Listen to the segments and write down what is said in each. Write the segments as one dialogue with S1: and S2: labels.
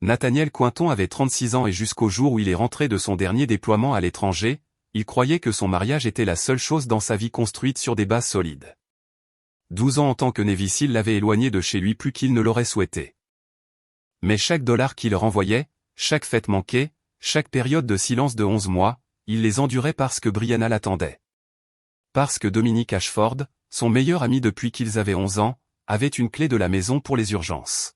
S1: Nathaniel Cointon avait 36 ans et jusqu'au jour où il est rentré de son dernier déploiement à l'étranger, il croyait que son mariage était la seule chose dans sa vie construite sur des bases solides. 12 ans en tant que Navy SEAL l'avaient éloigné de chez lui plus qu'il ne l'aurait souhaité. Mais chaque dollar qu'il renvoyait, chaque fête manquée, chaque période de silence de 11 mois, il les endurait parce que Brianna l'attendait. Parce que Dominique Ashford, son meilleur ami depuis qu'ils avaient 11 ans, avait une clé de la maison pour les urgences.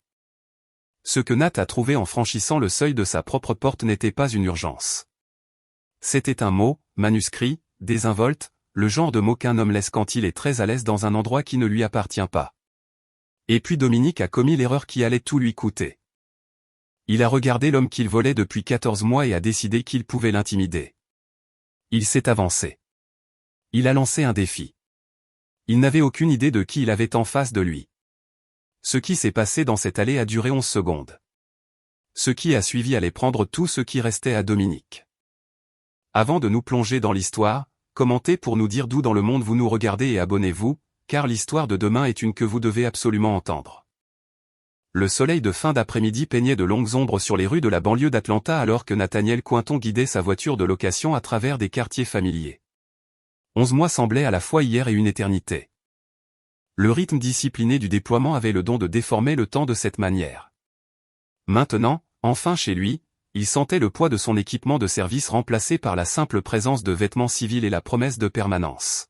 S1: Ce que Nat a trouvé en franchissant le seuil de sa propre porte n'était pas une urgence. C'était un mot, manuscrit, désinvolte, le genre de mot qu'un homme laisse quand il est très à l'aise dans un endroit qui ne lui appartient pas. Et puis Dominique a commis l'erreur qui allait tout lui coûter. Il a regardé l'homme qu'il volait depuis 14 mois et a décidé qu'il pouvait l'intimider. Il s'est avancé. Il a lancé un défi. Il n'avait aucune idée de qui il avait en face de lui. Ce qui s'est passé dans cette allée a duré 11 secondes. Ce qui a suivi allait prendre tout ce qui restait à Dominique. Avant de nous plonger dans l'histoire, commentez pour nous dire d'où dans le monde vous nous regardez et abonnez-vous, car l'histoire de demain est une que vous devez absolument entendre. Le soleil de fin d'après-midi peignait de longues ombres sur les rues de la banlieue d'Atlanta alors que Nathaniel Cointon guidait sa voiture de location à travers des quartiers familiers. 11 mois semblaient à la fois hier et une éternité. Le rythme discipliné du déploiement avait le don de déformer le temps de cette manière. Maintenant, enfin chez lui, il sentait le poids de son équipement de service remplacé par la simple présence de vêtements civils et la promesse de permanence.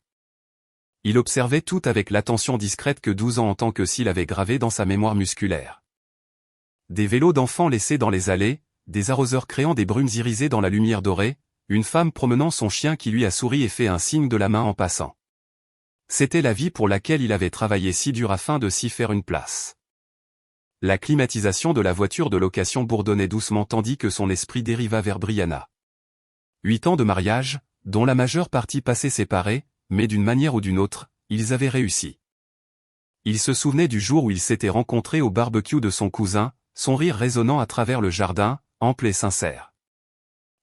S1: Il observait tout avec l'attention discrète que 12 ans en tant que SEAL avait gravée dans sa mémoire musculaire. Des vélos d'enfants laissés dans les allées, des arroseurs créant des brumes irisées dans la lumière dorée, une femme promenant son chien qui lui a souri et fait un signe de la main en passant. C'était la vie pour laquelle il avait travaillé si dur afin de s'y faire une place. La climatisation de la voiture de location bourdonnait doucement tandis que son esprit dériva vers Brianna. 8 ans de mariage, dont la majeure partie passée séparés, mais d'une manière ou d'une autre, ils avaient réussi. Il se souvenait du jour où ils s'étaient rencontrés au barbecue de son cousin, son rire résonnant à travers le jardin, ample et sincère.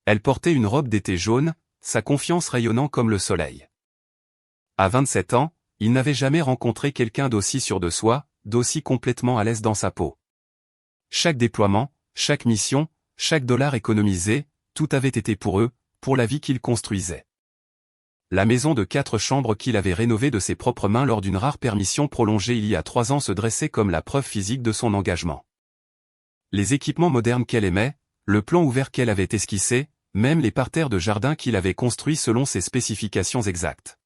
S1: Elle portait une robe d'été jaune, sa confiance rayonnant comme le soleil. À 27 ans, il n'avait jamais rencontré quelqu'un d'aussi sûr de soi, d'aussi complètement à l'aise dans sa peau. Chaque déploiement, chaque mission, chaque dollar économisé, tout avait été pour eux, pour la vie qu'ils construisaient. La maison de 4 chambres qu'il avait rénovée de ses propres mains lors d'une rare permission prolongée il y a 3 ans se dressait comme la preuve physique de son engagement. Les équipements modernes qu'elle aimait, le plan ouvert qu'elle avait esquissé, même les parterres de jardin qu'il avait construits selon ses spécifications exactes.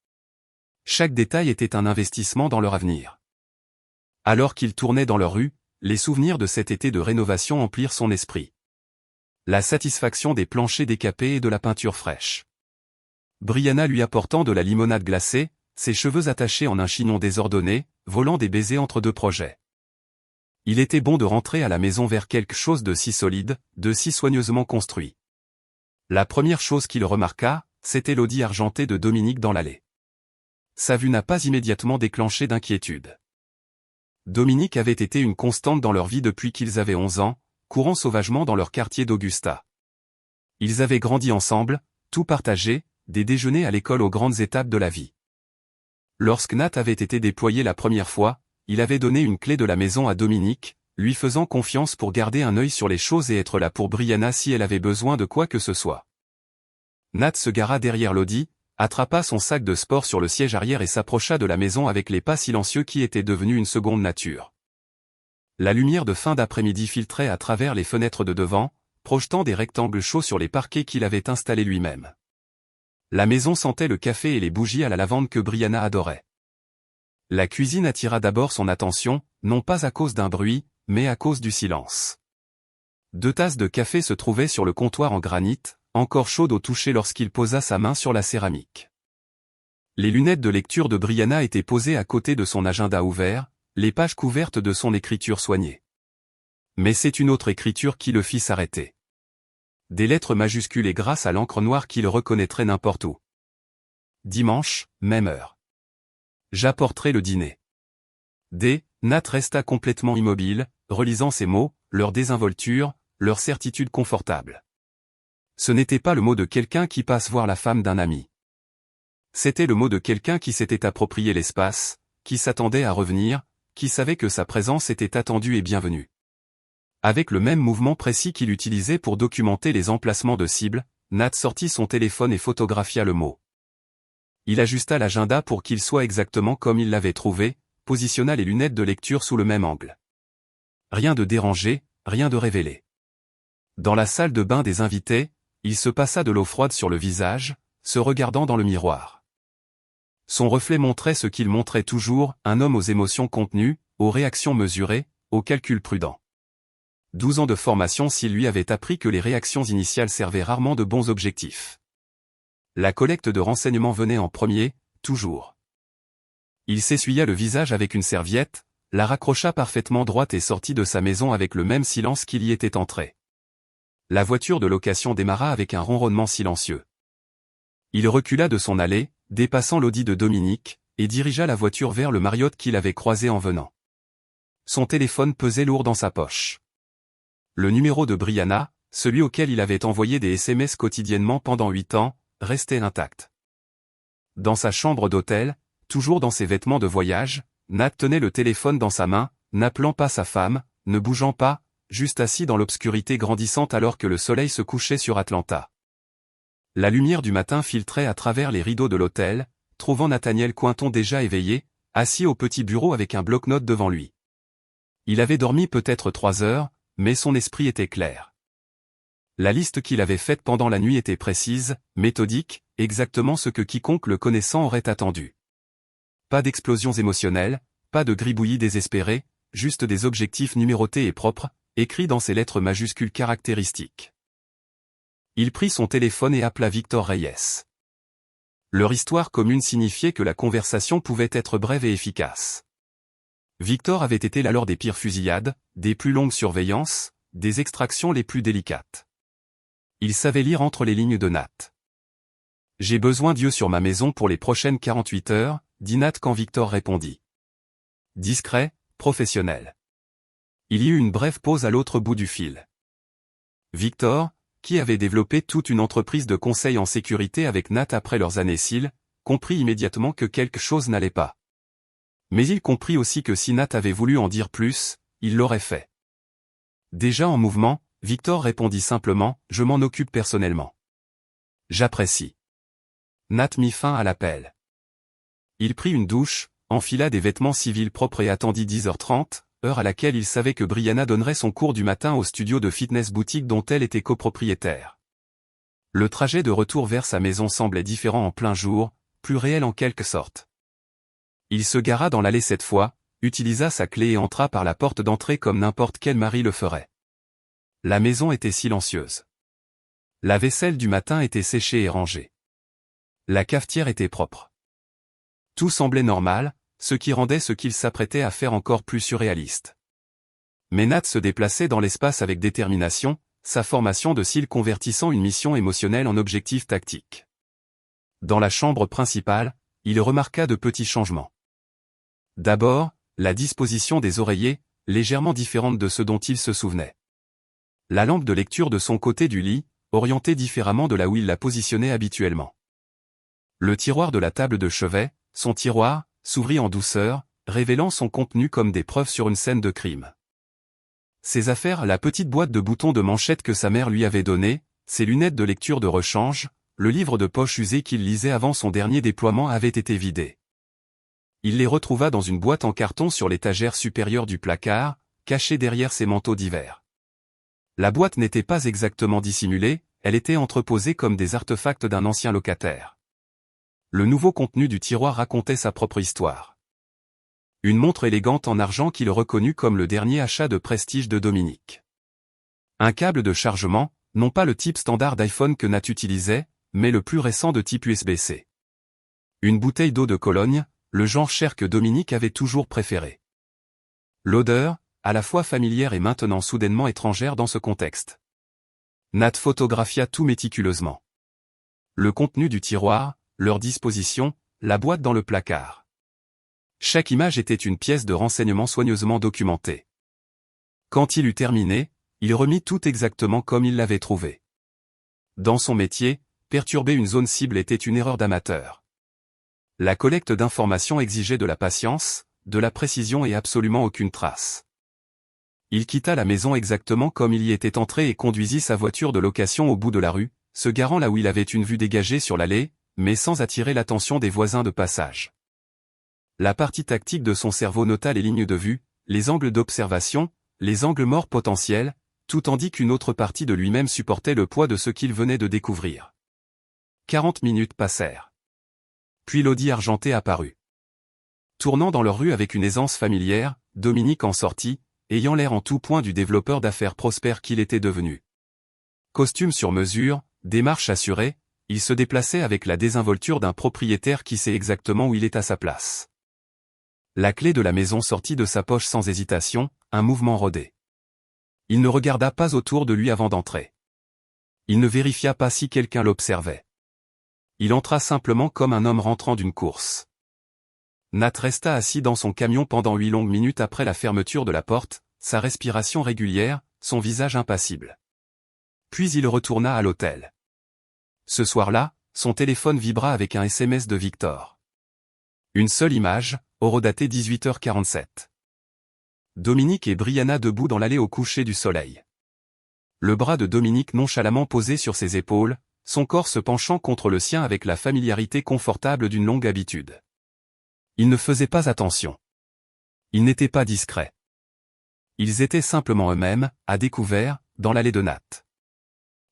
S1: Chaque détail était un investissement dans leur avenir. Alors qu'ils tournaient dans leur rue, les souvenirs de cet été de rénovation emplirent son esprit. La satisfaction des planchers décapés et de la peinture fraîche. Brianna lui apportant de la limonade glacée, ses cheveux attachés en un chignon désordonné, volant des baisers entre deux projets. Il était bon de rentrer à la maison vers quelque chose de si solide, de si soigneusement construit. La première chose qu'il remarqua, c'était l'audi argenté de Dominique dans l'allée. Sa vue n'a pas immédiatement déclenché d'inquiétude. Dominique avait été une constante dans leur vie depuis qu'ils avaient 11 ans, courant sauvagement dans leur quartier d'Augusta. Ils avaient grandi ensemble, tout partagé, des déjeuners à l'école aux grandes étapes de la vie. Lorsque Nat avait été déployé la première fois, il avait donné une clé de la maison à Dominique, lui faisant confiance pour garder un œil sur les choses et être là pour Brianna si elle avait besoin de quoi que ce soit. Nat se gara derrière l'audi, attrapa son sac de sport sur le siège arrière et s'approcha de la maison avec les pas silencieux qui étaient devenus une seconde nature. La lumière de fin d'après-midi filtrait à travers les fenêtres de devant, projetant des rectangles chauds sur les parquets qu'il avait installés lui-même. La maison sentait le café et les bougies à la lavande que Brianna adorait. La cuisine attira d'abord son attention, non pas à cause d'un bruit, mais à cause du silence. 2 tasses de café se trouvaient sur le comptoir en granit, encore chaudes au toucher lorsqu'il posa sa main sur la céramique. Les lunettes de lecture de Brianna étaient posées à côté de son agenda ouvert, les pages couvertes de son écriture soignée. Mais c'est une autre écriture qui le fit s'arrêter. Des lettres majuscules et grâce à l'encre noire qu'il reconnaîtrait n'importe où. Dimanche, même heure. J'apporterai le dîner. Nat resta complètement immobile, relisant ces mots, leur désinvolture, leur certitude confortable. Ce n'était pas le mot de quelqu'un qui passe voir la femme d'un ami. C'était le mot de quelqu'un qui s'était approprié l'espace, qui s'attendait à revenir, qui savait que sa présence était attendue et bienvenue. Avec le même mouvement précis qu'il utilisait pour documenter les emplacements de cibles, Nat sortit son téléphone et photographia le mot. Il ajusta l'agenda pour qu'il soit exactement comme il l'avait trouvé, positionna les lunettes de lecture sous le même angle. Rien de dérangé, rien de révélé. Dans la salle de bain des invités, il se passa de l'eau froide sur le visage, se regardant dans le miroir. Son reflet montrait ce qu'il montrait toujours, un homme aux émotions contenues, aux réactions mesurées, aux calculs prudents. 12 ans de formation s'il lui avait appris que les réactions initiales servaient rarement de bons objectifs. La collecte de renseignements venait en premier, toujours. Il s'essuya le visage avec une serviette, la raccrocha parfaitement droite et sortit de sa maison avec le même silence qu'il y était entré. La voiture de location démarra avec un ronronnement silencieux. Il recula de son allée, dépassant l'Audi de Dominique, et dirigea la voiture vers le Marriott qu'il avait croisé en venant. Son téléphone pesait lourd dans sa poche. Le numéro de Brianna, celui auquel il avait envoyé des SMS quotidiennement pendant 8 ans, restait intact. Dans sa chambre d'hôtel, toujours dans ses vêtements de voyage, Nat tenait le téléphone dans sa main, n'appelant pas sa femme, ne bougeant pas, juste assis dans l'obscurité grandissante alors que le soleil se couchait sur Atlanta. La lumière du matin filtrait à travers les rideaux de l'hôtel, trouvant Nathaniel Cointon déjà éveillé, assis au petit bureau avec un bloc-notes devant lui. Il avait dormi peut-être 3 heures, mais son esprit était clair. La liste qu'il avait faite pendant la nuit était précise, méthodique, exactement ce que quiconque le connaissant aurait attendu. Pas d'explosions émotionnelles, pas de gribouillis désespérés, juste des objectifs numérotés et propres, écrits dans ces lettres majuscules caractéristiques. Il prit son téléphone et appela Victor Reyes. Leur histoire commune signifiait que la conversation pouvait être brève et efficace. Victor avait été là lors des pires fusillades, des plus longues surveillances, des extractions les plus délicates. Il savait lire entre les lignes de Nat. « J'ai besoin d'yeux sur ma maison pour les prochaines 48 heures, dit Nat quand Victor répondit. Discret, professionnel. Il y eut une brève pause à l'autre bout du fil. Victor, qui avait développé toute une entreprise de conseil en sécurité avec Nat après leurs années SEAL, comprit immédiatement que quelque chose n'allait pas. Mais il comprit aussi que si Nat avait voulu en dire plus, il l'aurait fait. Déjà en mouvement, Victor répondit simplement « Je m'en occupe personnellement. » J'apprécie. Nat mit fin à l'appel. Il prit une douche, enfila des vêtements civils propres et attendit 10h30, heure à laquelle il savait que Brianna donnerait son cours du matin au studio de fitness boutique dont elle était copropriétaire. Le trajet de retour vers sa maison semblait différent en plein jour, plus réel en quelque sorte. Il se gara dans l'allée cette fois, utilisa sa clé et entra par la porte d'entrée comme n'importe quel mari le ferait. La maison était silencieuse. La vaisselle du matin était séchée et rangée. La cafetière était propre. Tout semblait normal, ce qui rendait ce qu'il s'apprêtait à faire encore plus surréaliste. Mais Nat se déplaçait dans l'espace avec détermination, sa formation de SEAL convertissant une mission émotionnelle en objectif tactique. Dans la chambre principale, il remarqua de petits changements. D'abord, la disposition des oreillers, légèrement différente de ce dont il se souvenait. La lampe de lecture de son côté du lit, orientée différemment de là où il la positionnait habituellement. Le tiroir de la table de chevet, son tiroir, s'ouvrit en douceur, révélant son contenu comme des preuves sur une scène de crime. Ses affaires, la petite boîte de boutons de manchette que sa mère lui avait donnée, ses lunettes de lecture de rechange, le livre de poche usé qu'il lisait avant son dernier déploiement avaient été vidés. Il les retrouva dans une boîte en carton sur l'étagère supérieure du placard, cachée derrière ses manteaux d'hiver. La boîte n'était pas exactement dissimulée, elle était entreposée comme des artefacts d'un ancien locataire. Le nouveau contenu du tiroir racontait sa propre histoire. Une montre élégante en argent qu'il reconnut comme le dernier achat de prestige de Dominique. Un câble de chargement, non pas le type standard d'iPhone que Nat utilisait, mais le plus récent de type USB-C. Une bouteille d'eau de Cologne, le genre cher que Dominique avait toujours préféré. L'odeur, à la fois familière et maintenant soudainement étrangère dans ce contexte. Nat photographia tout méticuleusement. Le contenu du tiroir, leur disposition, la boîte dans le placard. Chaque image était une pièce de renseignement soigneusement documentée. Quand il eut terminé, il remit tout exactement comme il l'avait trouvé. Dans son métier, perturber une zone cible était une erreur d'amateur. La collecte d'informations exigeait de la patience, de la précision et absolument aucune trace. Il quitta la maison exactement comme il y était entré et conduisit sa voiture de location au bout de la rue, se garant là où il avait une vue dégagée sur l'allée, mais sans attirer l'attention des voisins de passage. La partie tactique de son cerveau nota les lignes de vue, les angles d'observation, les angles morts potentiels, tout tandis qu'une autre partie de lui-même supportait le poids de ce qu'il venait de découvrir. 40 minutes passèrent. Puis l'Audi argenté apparut. Tournant dans leur rue avec une aisance familière, Dominique en sortit, ayant l'air en tout point du développeur d'affaires prospère qu'il était devenu. Costume sur mesure, démarche assurée, il se déplaçait avec la désinvolture d'un propriétaire qui sait exactement où il est à sa place. La clé de la maison sortit de sa poche sans hésitation, un mouvement rodé. Il ne regarda pas autour de lui avant d'entrer. Il ne vérifia pas si quelqu'un l'observait. Il entra simplement comme un homme rentrant d'une course. Nat resta assis dans son camion pendant 8 longues minutes après la fermeture de la porte, sa respiration régulière, son visage impassible. Puis il retourna à l'hôtel. Ce soir-là, son téléphone vibra avec un SMS de Victor. Une seule image, horodatée 18h47. Dominique et Brianna debout dans l'allée au coucher du soleil. Le bras de Dominique nonchalamment posé sur ses épaules, son corps se penchant contre le sien avec la familiarité confortable d'une longue habitude. Ils ne faisaient pas attention. Ils n'étaient pas discrets. Ils étaient simplement eux-mêmes, à découvert, dans l'allée de Nat.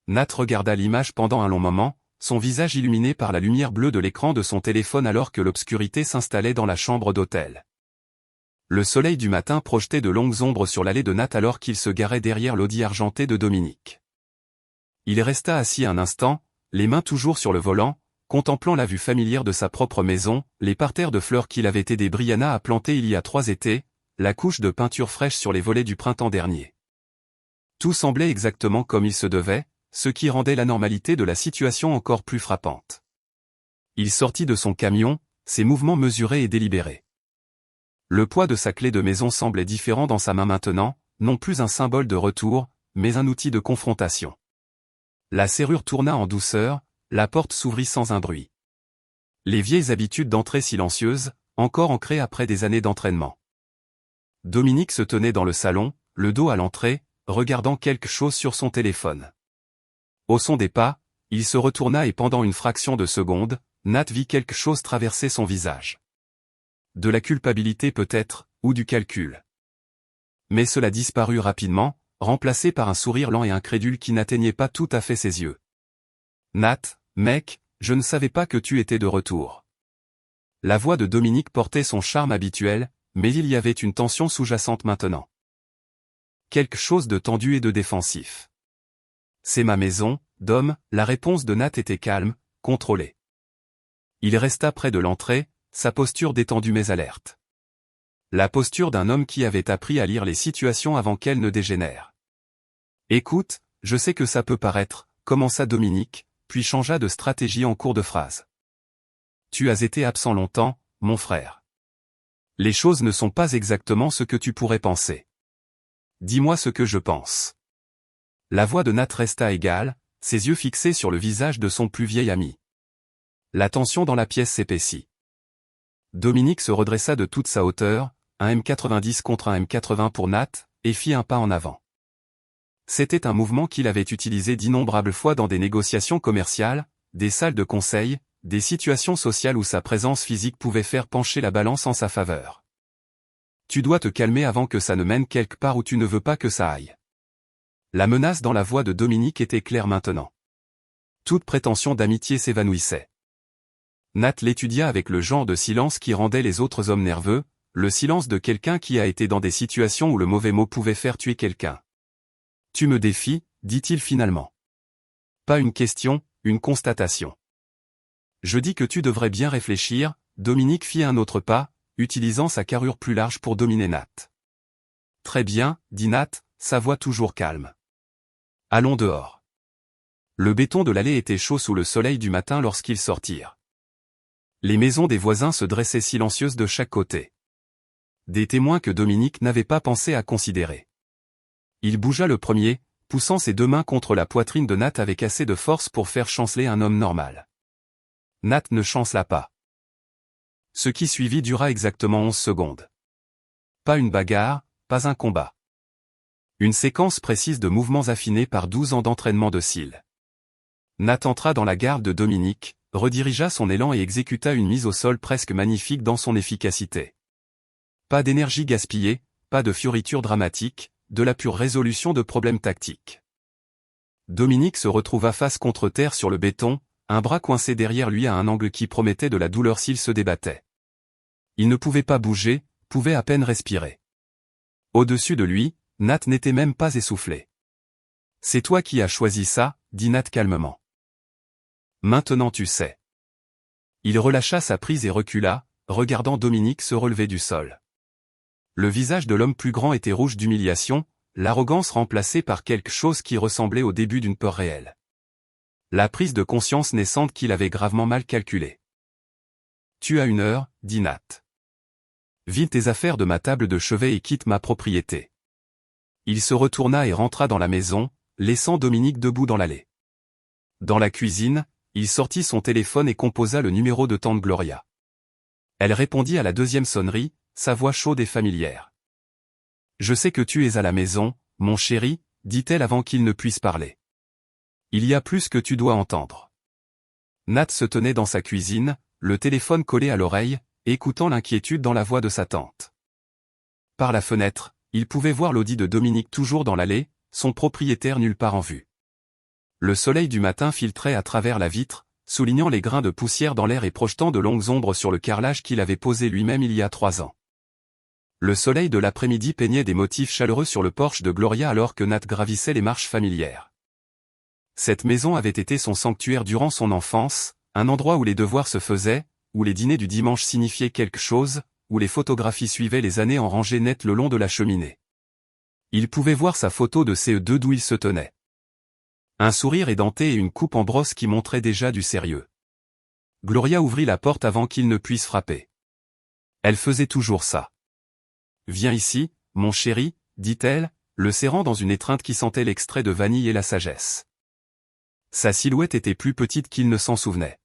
S1: Nat regarda l'image pendant un long moment, son visage illuminé par la lumière bleue de l'écran de son téléphone alors que l'obscurité s'installait dans la chambre d'hôtel. Le soleil du matin projetait de longues ombres sur l'allée de Nat alors qu'il se garait derrière l'Audi argenté de Dominique. Il resta assis un instant, les mains toujours sur le volant, contemplant la vue familière de sa propre maison, les parterres de fleurs qu'il avait aidé Brianna à planter il y a 3 étés, la couche de peinture fraîche sur les volets du printemps dernier. Tout semblait exactement comme il se devait, ce qui rendait l'anormalité de la situation encore plus frappante. Il sortit de son camion, ses mouvements mesurés et délibérés. Le poids de sa clé de maison semblait différent dans sa main maintenant, non plus un symbole de retour, mais un outil de confrontation. La serrure tourna en douceur, la porte s'ouvrit sans un bruit. Les vieilles habitudes d'entrée silencieuses, encore ancrées après des années d'entraînement. Dominique se tenait dans le salon, le dos à l'entrée, regardant quelque chose sur son téléphone. Au son des pas, il se retourna et pendant une fraction de seconde, Nat vit quelque chose traverser son visage. De la culpabilité peut-être, ou du calcul. Mais cela disparut rapidement, remplacé par un sourire lent et incrédule qui n'atteignait pas tout à fait ses yeux. Nat, mec, je ne savais pas que tu étais de retour. La voix de Dominique portait son charme habituel, mais il y avait une tension sous-jacente maintenant. Quelque chose de tendu et de défensif. C'est ma maison, Dom, la réponse de Nat était calme, contrôlée. Il resta près de l'entrée, sa posture détendue mais alerte. La posture d'un homme qui avait appris à lire les situations avant qu'elles ne dégénèrent. Écoute, je sais que ça peut paraître, commença Dominique, puis changea de stratégie en cours de phrase. Tu as été absent longtemps, mon frère. Les choses ne sont pas exactement ce que tu pourrais penser. Dis-moi ce que je pense. La voix de Nat resta égale, ses yeux fixés sur le visage de son plus vieil ami. La tension dans la pièce s'épaissit. Dominique se redressa de toute sa hauteur, un M90 contre un M80 pour Nat, et fit un pas en avant. C'était un mouvement qu'il avait utilisé d'innombrables fois dans des négociations commerciales, des salles de conseil, des situations sociales où sa présence physique pouvait faire pencher la balance en sa faveur. Tu dois te calmer avant que ça ne mène quelque part où tu ne veux pas que ça aille. La menace dans la voix de Dominique était claire maintenant. Toute prétention d'amitié s'évanouissait. Nat l'étudia avec le genre de silence qui rendait les autres hommes nerveux, le silence de quelqu'un qui a été dans des situations où le mauvais mot pouvait faire tuer quelqu'un. Tu me défies, dit-il finalement. Pas une question, une constatation. Je dis que tu devrais bien réfléchir, Dominique fit un autre pas, utilisant sa carrure plus large pour dominer Nat. Très bien, dit Nat, sa voix toujours calme. Allons dehors. Le béton de l'allée était chaud sous le soleil du matin lorsqu'ils sortirent. Les maisons des voisins se dressaient silencieuses de chaque côté. Des témoins que Dominique n'avait pas pensé à considérer. Il bougea le premier, poussant ses 2 mains contre la poitrine de Nat avec assez de force pour faire chanceler un homme normal. Nat ne chancela pas. Ce qui suivit dura exactement 11 secondes. Pas une bagarre, pas un combat. Une séquence précise de mouvements affinés par 12 ans d'entraînement docile. Nat entra dans la garde de Dominique, redirigea son élan et exécuta une mise au sol presque magnifique dans son efficacité. Pas d'énergie gaspillée, pas de fioriture dramatique, de la pure résolution de problèmes tactiques. Dominique se retrouva face contre terre sur le béton, un bras coincé derrière lui à un angle qui promettait de la douleur s'il se débattait. Il ne pouvait pas bouger, pouvait à peine respirer. Au-dessus de lui, Nat n'était même pas essoufflé. « C'est toi qui as choisi ça », dit Nat calmement. « Maintenant tu sais. » Il relâcha sa prise et recula, regardant Dominique se relever du sol. Le visage de l'homme plus grand était rouge d'humiliation, l'arrogance remplacée par quelque chose qui ressemblait au début d'une peur réelle. La prise de conscience naissante qu'il avait gravement mal calculée. « Tu as 1 heure, dit Nat. Vide tes affaires de ma table de chevet et quitte ma propriété. » Il se retourna et rentra dans la maison, laissant Dominique debout dans l'allée. Dans la cuisine, il sortit son téléphone et composa le numéro de tante Gloria. Elle répondit à la 2e sonnerie, sa voix chaude et familière. « Je sais que tu es à la maison, mon chéri, dit-elle avant qu'il ne puisse parler. Il y a plus que tu dois entendre. » Nat se tenait dans sa cuisine, le téléphone collé à l'oreille, écoutant l'inquiétude dans la voix de sa tante. Par la fenêtre, il pouvait voir l'Audi de Dominique toujours dans l'allée, son propriétaire nulle part en vue. Le soleil du matin filtrait à travers la vitre, soulignant les grains de poussière dans l'air et projetant de longues ombres sur le carrelage qu'il avait posé lui-même il y a 3 ans. Le soleil de l'après-midi peignait des motifs chaleureux sur le porche de Gloria alors que Nat gravissait les marches familières. Cette maison avait été son sanctuaire durant son enfance, un endroit où les devoirs se faisaient, où les dîners du dimanche signifiaient quelque chose, où les photographies suivaient les années en rangées nettes le long de la cheminée. Il pouvait voir sa photo de CE2 d'où il se tenait. Un sourire édenté et une coupe en brosse qui montraient déjà du sérieux. Gloria ouvrit la porte avant qu'il ne puisse frapper. Elle faisait toujours ça. « Viens ici, mon chéri, » dit-elle, le serrant dans une étreinte qui sentait l'extrait de vanille et la sagesse. Sa silhouette était plus petite qu'il ne s'en souvenait.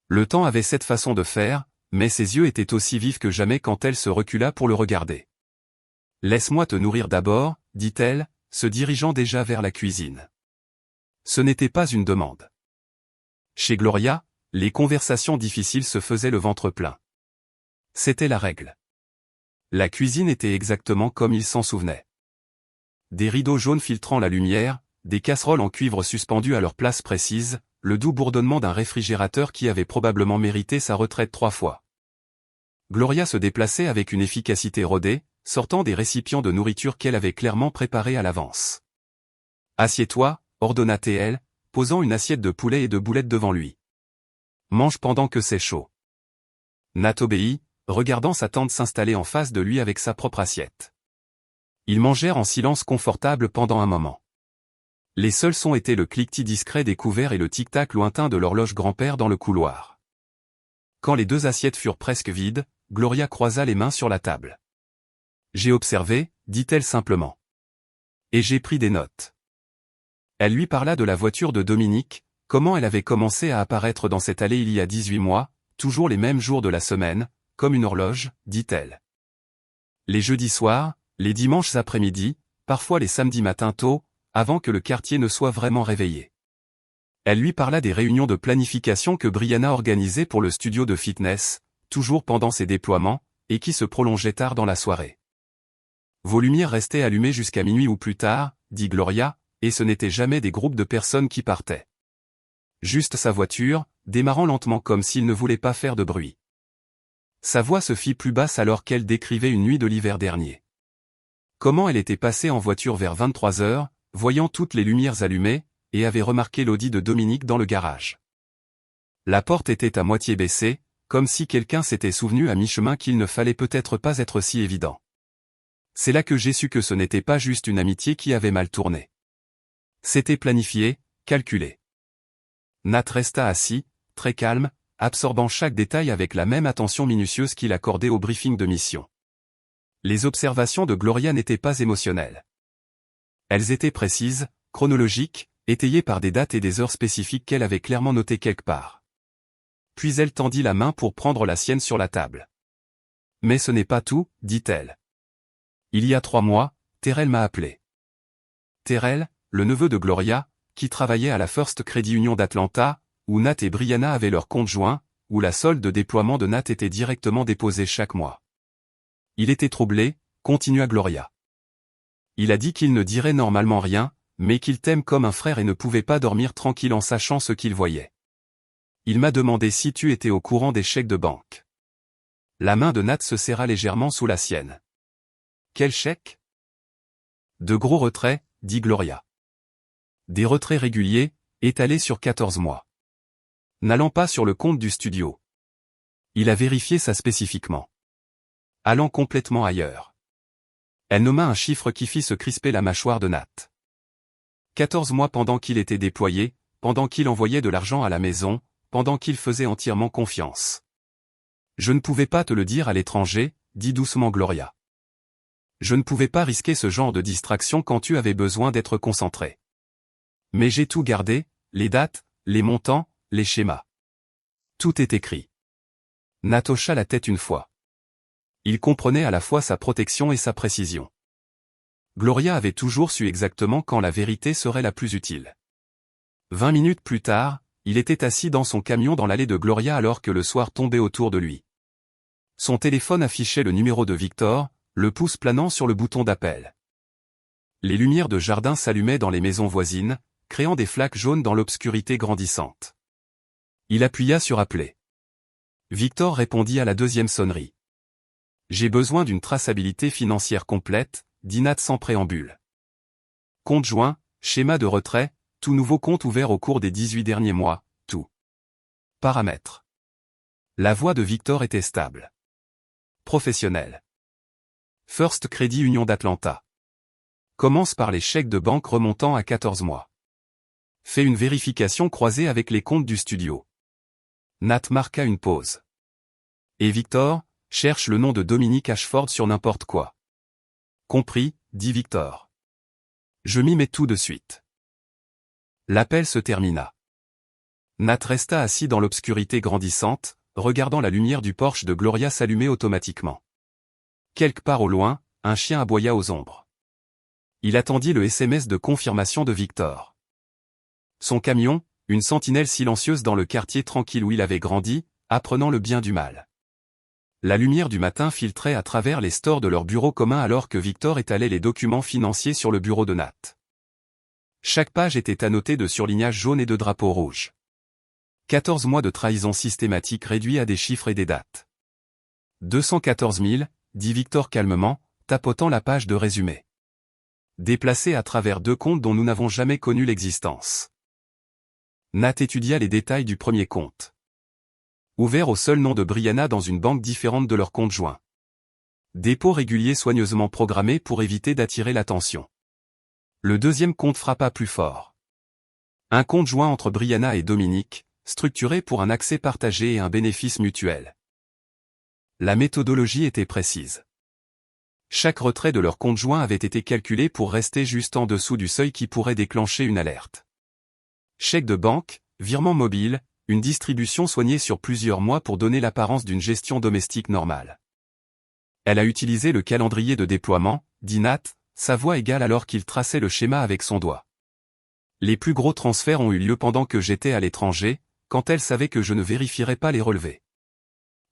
S1: Le temps avait cette façon de faire, mais ses yeux étaient aussi vifs que jamais quand elle se recula pour le regarder. « Laisse-moi te nourrir d'abord, » dit-elle, se dirigeant déjà vers la cuisine. Ce n'était pas une demande. Chez Gloria, les conversations difficiles se faisaient le ventre plein. C'était la règle. La cuisine était exactement comme il s'en souvenait. Des rideaux jaunes filtrant la lumière, des casseroles en cuivre suspendues à leur place précise, le doux bourdonnement d'un réfrigérateur qui avait probablement mérité sa retraite 3 fois. Gloria se déplaçait avec une efficacité rodée, sortant des récipients de nourriture qu'elle avait clairement préparés à l'avance. « Assieds-toi », ordonna-t-elle, posant une assiette de poulet et de boulettes devant lui. « Mange pendant que c'est chaud. » Nat obéit, regardant sa tante s'installer en face de lui avec sa propre assiette. Ils mangèrent en silence confortable pendant un moment. Les seuls sons étaient le cliquetis discret des couverts et le tic-tac lointain de l'horloge grand-père dans le couloir. Quand les 2 assiettes furent presque vides, Gloria croisa les mains sur la table. « J'ai observé, » dit-elle simplement. « Et j'ai pris des notes. » Elle lui parla de la voiture de Dominique, comment elle avait commencé à apparaître dans cette allée il y a 18 mois, toujours les mêmes jours de la semaine, comme une horloge, dit-elle. Les jeudis soirs, les dimanches après-midi, parfois les samedis matins tôt, avant que le quartier ne soit vraiment réveillé. Elle lui parla des réunions de planification que Brianna organisait pour le studio de fitness, toujours pendant ses déploiements, et qui se prolongeaient tard dans la soirée. « Vos lumières restaient allumées jusqu'à minuit ou plus tard, » dit Gloria, et ce n'étaient jamais des groupes de personnes qui partaient. Juste sa voiture, démarrant lentement comme s'il ne voulait pas faire de bruit. Sa voix se fit plus basse alors qu'elle décrivait une nuit de l'hiver dernier. Comment elle était passée en voiture vers 23 heures, voyant toutes les lumières allumées, et avait remarqué l'Audi de Dominique dans le garage. La porte était à moitié baissée, comme si quelqu'un s'était souvenu à mi-chemin qu'il ne fallait peut-être pas être si évident. C'est là que j'ai su que ce n'était pas juste une amitié qui avait mal tourné. C'était planifié, calculé. Nat resta assis, très calme, absorbant chaque détail avec la même attention minutieuse qu'il accordait au briefing de mission. Les observations de Gloria n'étaient pas émotionnelles. Elles étaient précises, chronologiques, étayées par des dates et des heures spécifiques qu'elle avait clairement notées quelque part. Puis elle tendit la main pour prendre la sienne sur la table. « Mais ce n'est pas tout, dit-elle. Il y a 3 mois, Terrell m'a appelé. Terrell, le neveu de Gloria, qui travaillait à la First Credit Union d'Atlanta, où Nat et Brianna avaient leur compte joint, où la solde de déploiement de Nat était directement déposée chaque mois. Il était troublé, continua Gloria. Il a dit qu'il ne dirait normalement rien, mais qu'il t'aime comme un frère et ne pouvait pas dormir tranquille en sachant ce qu'il voyait. Il m'a demandé si tu étais au courant des chèques de banque. La main de Nat se serra légèrement sous la sienne. Quel chèque? De gros retraits, dit Gloria. Des retraits réguliers, étalés sur 14 mois. N'allant pas sur le compte du studio. Il a vérifié ça spécifiquement. Allant complètement ailleurs. Elle nomma un chiffre qui fit se crisper la mâchoire de Nat. 14 mois pendant qu'il était déployé, pendant qu'il envoyait de l'argent à la maison, pendant qu'il faisait entièrement confiance. Je ne pouvais pas te le dire à l'étranger, dit doucement Gloria. Je ne pouvais pas risquer ce genre de distraction quand tu avais besoin d'être concentré. Mais j'ai tout gardé, les dates, les montants, les schémas. Tout est écrit. Nat hocha la tête une fois. Il comprenait à la fois sa protection et sa précision. Gloria avait toujours su exactement quand la vérité serait la plus utile. 20 minutes plus tard, il était assis dans son camion dans l'allée de Gloria alors que le soir tombait autour de lui. Son téléphone affichait le numéro de Victor, le pouce planant sur le bouton d'appel. Les lumières de jardin s'allumaient dans les maisons voisines, créant des flaques jaunes dans l'obscurité grandissante. Il appuya sur appeler. Victor répondit à la deuxième sonnerie. J'ai besoin d'une traçabilité financière complète, dit Nat sans préambule. Compte joint, schéma de retrait, tout nouveau compte ouvert au cours des 18 derniers mois, tout. Paramètres. La voix de Victor était stable. Professionnel. First Credit Union d'Atlanta. Commence par les chèques de banque remontant à 14 mois. Fais une vérification croisée avec les comptes du studio. Nat marqua une pause. Et Victor, cherche le nom de Dominique Ashford sur n'importe quoi. Compris, dit Victor. Je m'y mets tout de suite. L'appel se termina. Nat resta assis dans l'obscurité grandissante, regardant la lumière du Porsche de Gloria s'allumer automatiquement. Quelque part au loin, un chien aboya aux ombres. Il attendit le SMS de confirmation de Victor. Son camion, une sentinelle silencieuse dans le quartier tranquille où il avait grandi, apprenant le bien du mal. La lumière du matin filtrait à travers les stores de leur bureau commun alors que Victor étalait les documents financiers sur le bureau de Nat. Chaque page était annotée de surlignages jaunes et de drapeaux rouges. 14 mois de trahison systématique réduits à des chiffres et des dates. 214 000, dit Victor calmement, tapotant la page de résumé. Déplacés à travers deux comptes dont nous n'avons jamais connu l'existence. Nat étudia les détails du premier compte. Ouvert au seul nom de Brianna dans une banque différente de leur compte joint. Dépôt régulier soigneusement programmé pour éviter d'attirer l'attention. Le deuxième compte frappa plus fort. Un compte joint entre Brianna et Dominique, structuré pour un accès partagé et un bénéfice mutuel. La méthodologie était précise. Chaque retrait de leur compte joint avait été calculé pour rester juste en dessous du seuil qui pourrait déclencher une alerte. Chèque de banque, virement mobile, une distribution soignée sur plusieurs mois pour donner l'apparence d'une gestion domestique normale. Elle a utilisé le calendrier de déploiement, dit Nat, sa voix égale alors qu'il traçait le schéma avec son doigt. Les plus gros transferts ont eu lieu pendant que j'étais à l'étranger, quand elle savait que je ne vérifierais pas les relevés.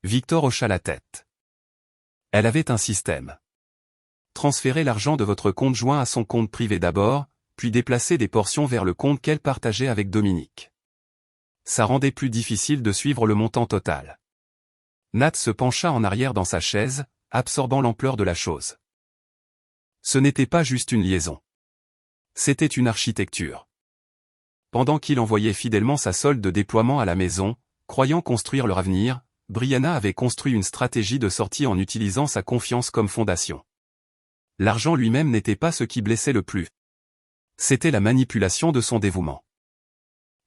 S1: Victor hocha la tête. Elle avait un système. Transférer l'argent de votre compte joint à son compte privé d'abord, puis déplacer des portions vers le compte qu'elle partageait avec Dominique. Ça rendait plus difficile de suivre le montant total. Nat se pencha en arrière dans sa chaise, absorbant l'ampleur de la chose. Ce n'était pas juste une liaison. C'était une architecture. Pendant qu'il envoyait fidèlement sa solde de déploiement à la maison, croyant construire leur avenir, Brianna avait construit une stratégie de sortie en utilisant sa confiance comme fondation. L'argent lui-même n'était pas ce qui blessait le plus. C'était la manipulation de son dévouement.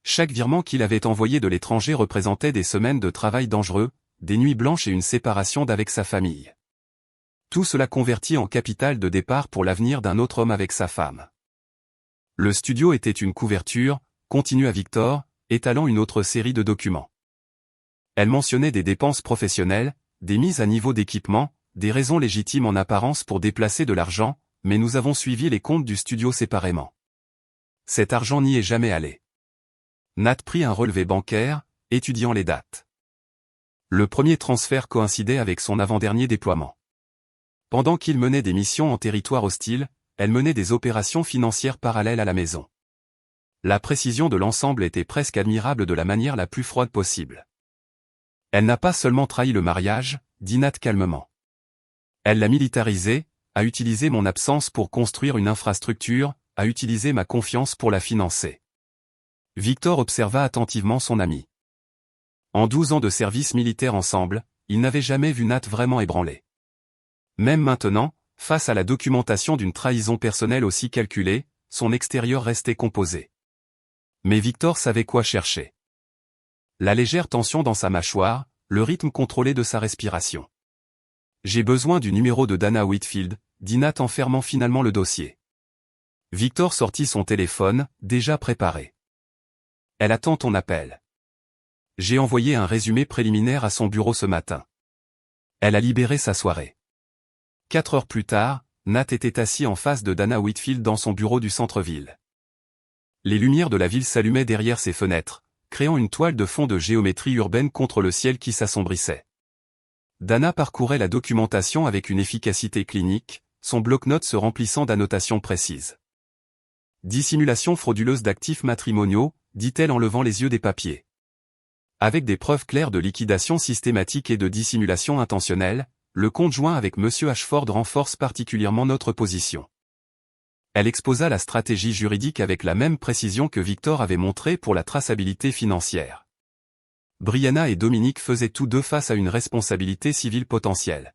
S1: Chaque virement qu'il avait envoyé de l'étranger représentait des semaines de travail dangereux, des nuits blanches et une séparation d'avec sa famille. Tout cela converti en capital de départ pour l'avenir d'un autre homme avec sa femme. Le studio était une couverture, continua Victor, étalant une autre série de documents. Elle mentionnait des dépenses professionnelles, des mises à niveau d'équipement, des raisons légitimes en apparence pour déplacer de l'argent, mais nous avons suivi les comptes du studio séparément. Cet argent n'y est jamais allé. Nat prit un relevé bancaire, étudiant les dates. Le premier transfert coïncidait avec son avant-dernier déploiement. Pendant qu'il menait des missions en territoire hostile, elle menait des opérations financières parallèles à la maison. La précision de l'ensemble était presque admirable de la manière la plus froide possible. Elle n'a pas seulement trahi le mariage, dit Nat calmement. Elle l'a militarisé, a utilisé mon absence pour construire une infrastructure, a utilisé ma confiance pour la financer. Victor observa attentivement son ami. En 12 ans de service militaire ensemble, il n'avait jamais vu Nat vraiment ébranlé. Même maintenant, face à la documentation d'une trahison personnelle aussi calculée, son extérieur restait composé. Mais Victor savait quoi chercher. La légère tension dans sa mâchoire, le rythme contrôlé de sa respiration. J'ai besoin du numéro de Dana Whitfield, dit Nat en fermant finalement le dossier. Victor sortit son téléphone, déjà préparé. Elle attend ton appel. J'ai envoyé un résumé préliminaire à son bureau ce matin. Elle a libéré sa soirée. 4 heures plus tard, Nat était assis en face de Dana Whitfield dans son bureau du centre-ville. Les lumières de la ville s'allumaient derrière ses fenêtres, créant une toile de fond de géométrie urbaine contre le ciel qui s'assombrissait. Dana parcourait la documentation avec une efficacité clinique, son bloc-notes se remplissant d'annotations précises. Dissimulation frauduleuse d'actifs matrimoniaux, dit-elle en levant les yeux des papiers. Avec des preuves claires de liquidation systématique et de dissimulation intentionnelle, le compte joint avec M. Ashford renforce particulièrement notre position. Elle exposa la stratégie juridique avec la même précision que Victor avait montrée pour la traçabilité financière. Brianna et Dominique faisaient tous deux face à une responsabilité civile potentielle.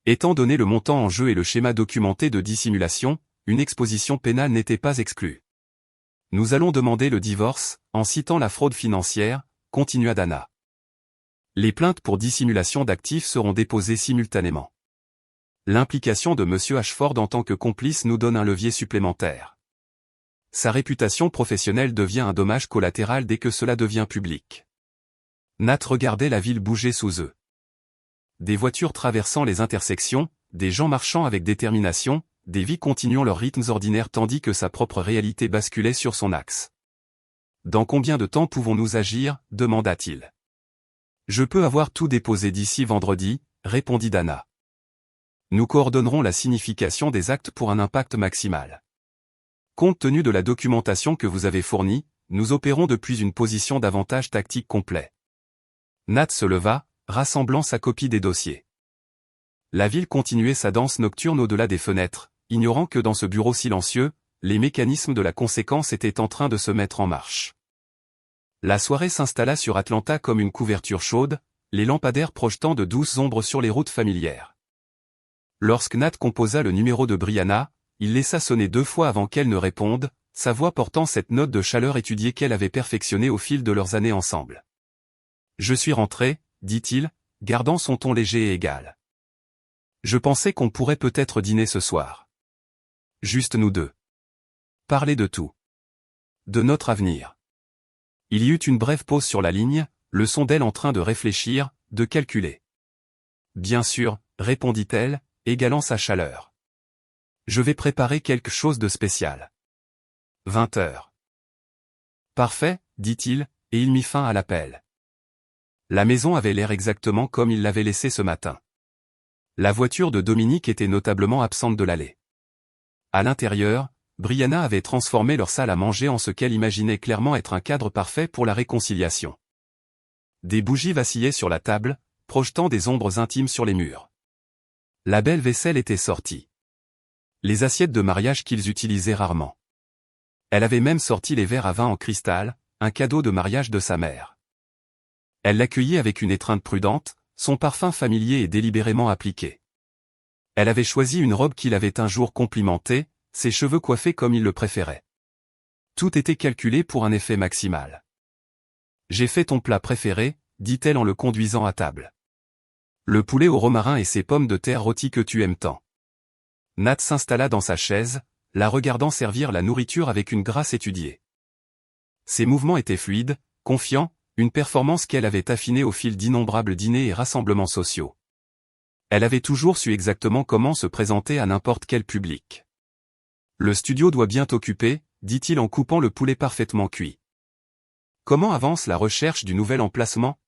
S1: Étant donné le montant en jeu et le schéma documenté de dissimulation, une exposition pénale n'était pas exclue. Nous allons demander le divorce, en citant la fraude financière, continua Dana. Les plaintes pour dissimulation d'actifs seront déposées simultanément. L'implication de M. Ashford en tant que complice nous donne un levier supplémentaire. Sa réputation professionnelle devient un dommage collatéral dès que cela devient public. Nat regardait la ville bouger sous eux. Des voitures traversant les intersections, des gens marchant avec détermination, des vies continuant leurs rythmes ordinaires tandis que sa propre réalité basculait sur son axe. « Dans combien de temps pouvons-nous agir » demanda-t-il. « Je peux avoir tout déposé d'ici vendredi » répondit Dana. « Nous coordonnerons la signification des actes pour un impact maximal. Compte tenu de la documentation que vous avez fournie, nous opérons depuis une position d'avantage tactique complet. » Nat se leva, rassemblant sa copie des dossiers. La ville continuait sa danse nocturne au-delà des fenêtres, ignorant que dans ce bureau silencieux, les mécanismes de la conséquence étaient en train de se mettre en marche. La soirée s'installa sur Atlanta comme une couverture chaude, les lampadaires projetant de douces ombres sur les routes familières. Lorsque Nat composa le numéro de Brianna, il laissa sonner 2 fois avant qu'elle ne réponde, sa voix portant cette note de chaleur étudiée qu'elle avait perfectionnée au fil de leurs années ensemble. « Je suis rentré, » dit-il, gardant son ton léger et égal. « Je pensais qu'on pourrait peut-être dîner ce soir. Juste nous deux. Parler de tout. De notre avenir. » Il y eut une brève pause sur la ligne, le son d'elle en train de réfléchir, de calculer. « Bien sûr, » répondit-elle, égalant sa chaleur. « Je vais préparer quelque chose de spécial. 20 heures. »« Parfait, » dit-il, et il mit fin à l'appel. La maison avait l'air exactement comme il l'avait laissée ce matin. La voiture de Dominique était notablement absente de l'allée. À l'intérieur, Brianna avait transformé leur salle à manger en ce qu'elle imaginait clairement être un cadre parfait pour la réconciliation. Des bougies vacillaient sur la table, projetant des ombres intimes sur les murs. La belle vaisselle était sortie. Les assiettes de mariage qu'ils utilisaient rarement. Elle avait même sorti les verres à vin en cristal, un cadeau de mariage de sa mère. Elle l'accueillait avec une étreinte prudente, son parfum familier et délibérément appliqué. Elle avait choisi une robe qu'il avait un jour complimentée, ses cheveux coiffés comme il le préférait. Tout était calculé pour un effet maximal. « J'ai fait ton plat préféré » dit-elle en le conduisant à table. « Le poulet au romarin et ses pommes de terre rôties que tu aimes tant. » Nat s'installa dans sa chaise, la regardant servir la nourriture avec une grâce étudiée. Ses mouvements étaient fluides, confiants, une performance qu'elle avait affinée au fil d'innombrables dîners et rassemblements sociaux. Elle avait toujours su exactement comment se présenter à n'importe quel public. « Le studio doit bien t'occuper » dit-il en coupant le poulet parfaitement cuit. Comment avance la recherche du nouvel emplacement?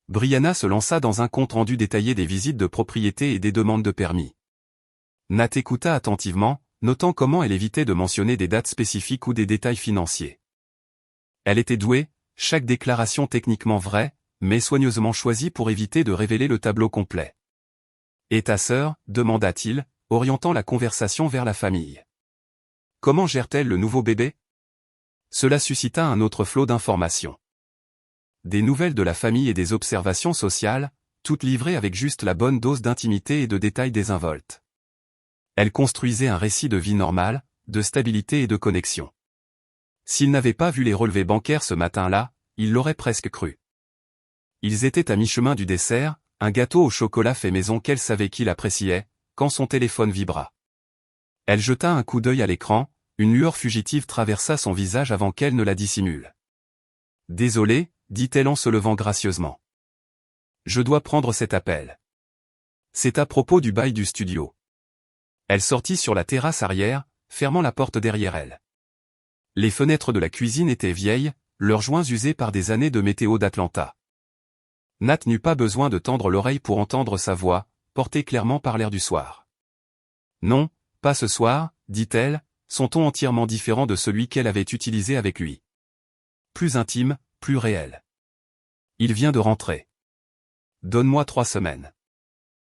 S1: Brianna se lança dans un compte-rendu détaillé des visites de propriété et des demandes de permis. Nat écouta attentivement, notant comment elle évitait de mentionner des dates spécifiques ou des détails financiers. Elle était douée, chaque déclaration techniquement vraie, mais soigneusement choisie pour éviter de révéler le tableau complet. « Et ta sœur » demanda-t-il, orientant la conversation vers la famille. « Comment gère-t-elle le nouveau bébé ?» Cela suscita un autre flot d'informations. Des nouvelles de la famille et des observations sociales, toutes livrées avec juste la bonne dose d'intimité et de détails désinvoltes. Elle construisait un récit de vie normale, de stabilité et de connexion. S'il n'avait pas vu les relevés bancaires ce matin-là, il l'aurait presque cru. Ils étaient à mi-chemin du dessert, un gâteau au chocolat fait maison qu'elle savait qu'il appréciait, quand son téléphone vibra. Elle jeta un coup d'œil à l'écran, une lueur fugitive traversa son visage avant qu'elle ne la dissimule. « Désolée » dit-elle en se levant gracieusement. « Je dois prendre cet appel. C'est à propos du bail du studio. » Elle sortit sur la terrasse arrière, fermant la porte derrière elle. Les fenêtres de la cuisine étaient vieilles, leurs joints usés par des années de météo d'Atlanta. Nat n'eut pas besoin de tendre l'oreille pour entendre sa voix, portée clairement par l'air du soir. « Non, pas ce soir » dit-elle, son ton entièrement différent de celui qu'elle avait utilisé avec lui. Plus intime, plus réel. « Il vient de rentrer. Donne-moi 3 semaines. »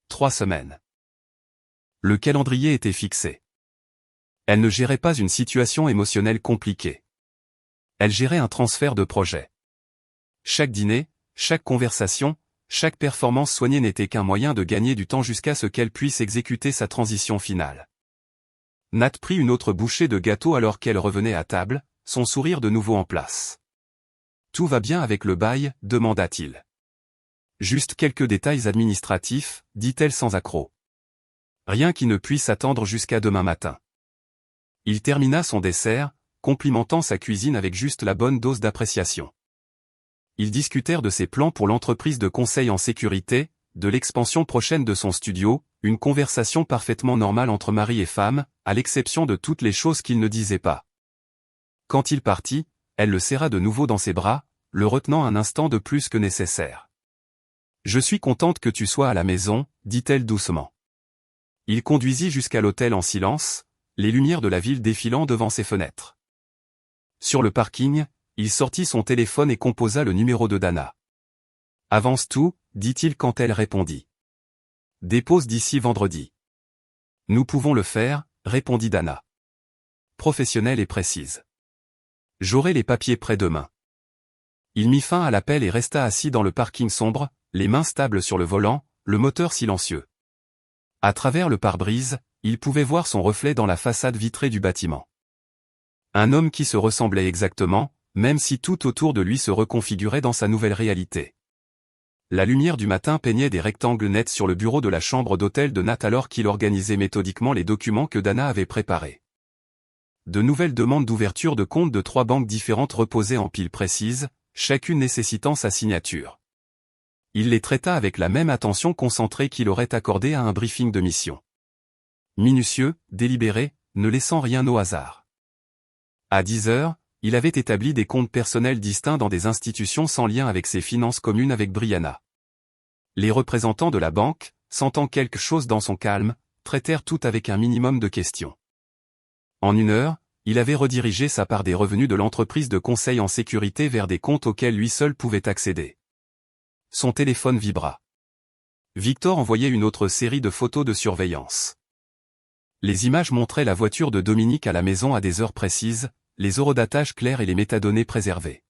S1: 3 semaines. Le calendrier était fixé. Elle ne gérait pas une situation émotionnelle compliquée. Elle gérait un transfert de projet. Chaque dîner, chaque conversation, chaque performance soignée n'était qu'un moyen de gagner du temps jusqu'à ce qu'elle puisse exécuter sa transition finale. Nat prit une autre bouchée de gâteau alors qu'elle revenait à table, son sourire de nouveau en place. « Tout va bien avec le bail » demanda-t-il. « Juste quelques détails administratifs » dit-elle sans accroc. « Rien qui ne puisse attendre jusqu'à demain matin. » Il termina son dessert, complimentant sa cuisine avec juste la bonne dose d'appréciation. Ils discutèrent de ses plans pour l'entreprise de conseil en sécurité, de l'expansion prochaine de son studio, une conversation parfaitement normale entre mari et femme, à l'exception de toutes les choses qu'il ne disait pas. Quand il partit, elle le serra de nouveau dans ses bras, le retenant un instant de plus que nécessaire. « Je suis contente que tu sois à la maison » dit-elle doucement. Il conduisit jusqu'à l'hôtel en silence, les lumières de la ville défilant devant ses fenêtres. Sur le parking, il sortit son téléphone et composa le numéro de Dana. « Avance tout » dit-il quand elle répondit. « Dépose d'ici vendredi. »« Nous pouvons le faire » répondit Dana. Professionnelle et précise. « J'aurai les papiers prêts demain. » Il mit fin à l'appel et resta assis dans le parking sombre, les mains stables sur le volant, le moteur silencieux. À travers le pare-brise, il pouvait voir son reflet dans la façade vitrée du bâtiment. Un homme qui se ressemblait exactement, même si tout autour de lui se reconfigurait dans sa nouvelle réalité. La lumière du matin peignait des rectangles nets sur le bureau de la chambre d'hôtel de Nat alors qu'il organisait méthodiquement les documents que Dana avait préparés. De nouvelles demandes d'ouverture de compte de 3 banques différentes reposaient en piles précises, chacune nécessitant sa signature. Il les traita avec la même attention concentrée qu'il aurait accordée à un briefing de mission. Minutieux, délibéré, ne laissant rien au hasard. À 10 heures, il avait établi des comptes personnels distincts dans des institutions sans lien avec ses finances communes avec Brianna. Les représentants de la banque, sentant quelque chose dans son calme, traitèrent tout avec un minimum de questions. En 1 heure, il avait redirigé sa part des revenus de l'entreprise de conseil en sécurité vers des comptes auxquels lui seul pouvait accéder. Son téléphone vibra. Victor envoyait une autre série de photos de surveillance. Les images montraient la voiture de Dominique à la maison à des heures précises, les horodatage clairs et les métadonnées préservées.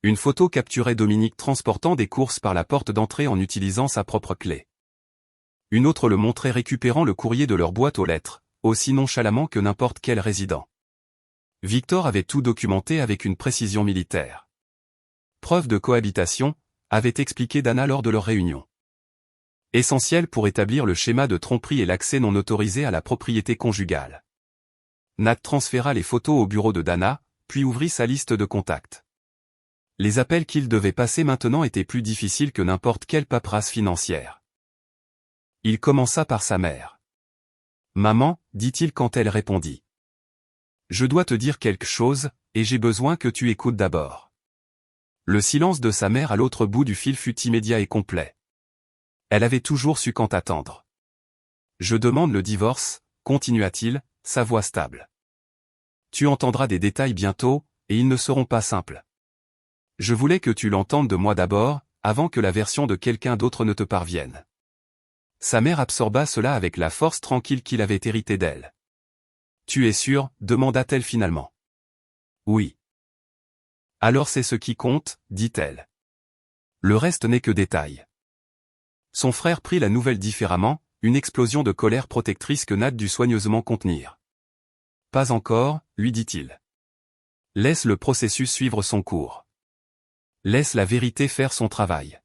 S1: Une photo capturait Dominique transportant des courses par la porte d'entrée en utilisant sa propre clé. Une autre le montrait récupérant le courrier de leur boîte aux lettres, aussi nonchalamment que n'importe quel résident. Victor avait tout documenté avec une précision militaire. Preuve de cohabitation, avait expliqué Dana lors de leur réunion. Essentiel pour établir le schéma de tromperie et l'accès non autorisé à la propriété conjugale. Nat transféra les photos au bureau de Dana, puis ouvrit sa liste de contacts. Les appels qu'il devait passer maintenant étaient plus difficiles que n'importe quelle paperasse financière. Il commença par sa mère. « Maman » dit-il quand elle répondit. Je dois te dire quelque chose, et j'ai besoin que tu écoutes d'abord. Le silence de sa mère à l'autre bout du fil fut immédiat et complet. Elle avait toujours su quand attendre. Je demande le divorce, continua-t-il, sa voix stable. Tu entendras des détails bientôt, et ils ne seront pas simples. Je voulais que tu l'entendes de moi d'abord, avant que la version de quelqu'un d'autre ne te parvienne. Sa mère absorba cela avec la force tranquille qu'il avait héritée d'elle. Tu es sûr, demanda-t-elle finalement. Oui. Alors c'est ce qui compte, dit-elle. Le reste n'est que détail. Son frère prit la nouvelle différemment, une explosion de colère protectrice que Nat dut soigneusement contenir. Pas encore, lui dit-il. Laisse le processus suivre son cours. Laisse la vérité faire son travail.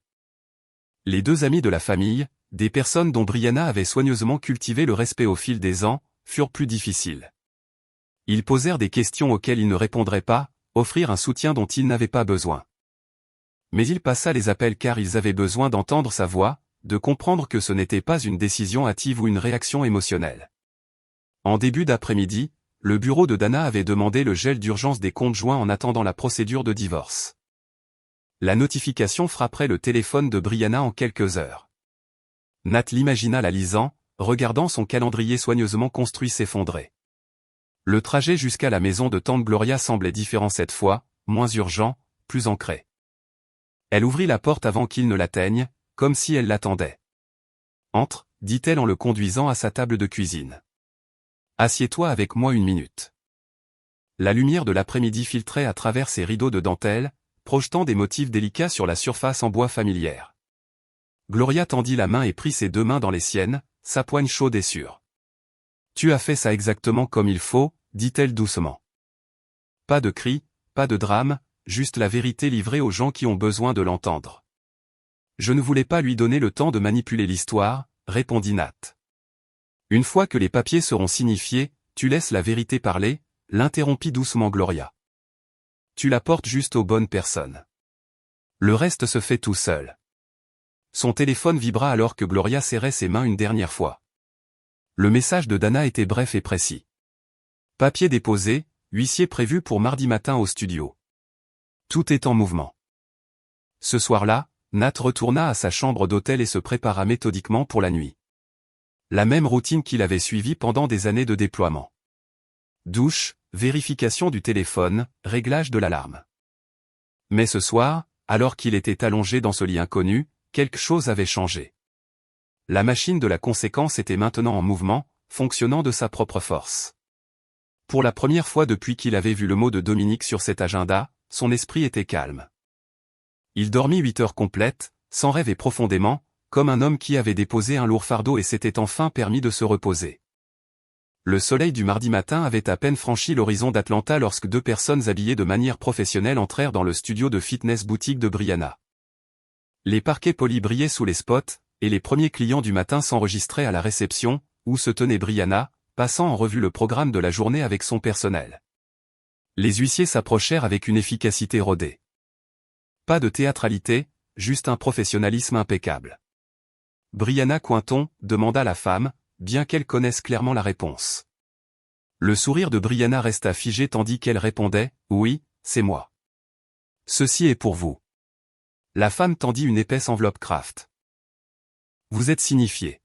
S1: Les deux amis de la famille, des personnes dont Brianna avait soigneusement cultivé le respect au fil des ans, furent plus difficiles. Ils posèrent des questions auxquelles il ne répondrait pas, offrirent un soutien dont il n'avait pas besoin. Mais il passa les appels car ils avaient besoin d'entendre sa voix, de comprendre que ce n'était pas une décision hâtive ou une réaction émotionnelle. En début d'après-midi, le bureau de Dana avait demandé le gel d'urgence des comptes joints en attendant la procédure de divorce. La notification frapperait le téléphone de Brianna en quelques heures. Nat l'imagina la lisant, regardant son calendrier soigneusement construit s'effondrer. Le trajet jusqu'à la maison de tante Gloria semblait différent cette fois, moins urgent, plus ancré. Elle ouvrit la porte avant qu'il ne l'atteigne, comme si elle l'attendait. « Entre », dit-elle en le conduisant à sa table de cuisine. « Assieds-toi avec moi une minute. » La lumière de l'après-midi filtrait à travers ses rideaux de dentelle, projetant des motifs délicats sur la surface en bois familière. Gloria tendit la main et prit ses deux mains dans les siennes, sa poigne chaude et sûre. « Tu as fait ça exactement comme il faut, » dit-elle doucement. Pas de cris, pas de drame, juste la vérité livrée aux gens qui ont besoin de l'entendre. Je ne voulais pas lui donner le temps de manipuler l'histoire, répondit Nat. Une fois que les papiers seront signifiés, tu laisses la vérité parler, l'interrompit doucement Gloria. Tu la portes juste aux bonnes personnes. Le reste se fait tout seul. Son téléphone vibra alors que Gloria serrait ses mains une dernière fois. Le message de Dana était bref et précis. Papier déposé, huissier prévu pour mardi matin au studio. Tout est en mouvement. Ce soir-là, Nat retourna à sa chambre d'hôtel et se prépara méthodiquement pour la nuit. La même routine qu'il avait suivie pendant des années de déploiement. Douche, vérification du téléphone, réglage de l'alarme. Mais ce soir, alors qu'il était allongé dans ce lit inconnu, quelque chose avait changé. La machine de la conséquence était maintenant en mouvement, fonctionnant de sa propre force. Pour la première fois depuis qu'il avait vu le mot de Dominique sur cet agenda, son esprit était calme. Il dormit 8 heures complètes, sans rêver profondément, comme un homme qui avait déposé un lourd fardeau et s'était enfin permis de se reposer. Le soleil du mardi matin avait à peine franchi l'horizon d'Atlanta lorsque deux personnes habillées de manière professionnelle entrèrent dans le studio de fitness boutique de Brianna. Les parquets polis brillaient sous les spots, et les premiers clients du matin s'enregistraient à la réception, où se tenait Brianna, passant en revue le programme de la journée avec son personnel. Les huissiers s'approchèrent avec une efficacité rodée. Pas de théâtralité, juste un professionnalisme impeccable. Brianna Cointon, demanda la femme, bien qu'elle connaisse clairement la réponse. Le sourire de Brianna resta figé tandis qu'elle répondait, « Oui, c'est moi. Ceci est pour vous. » La femme tendit une épaisse enveloppe Kraft. « Vous êtes signifié. »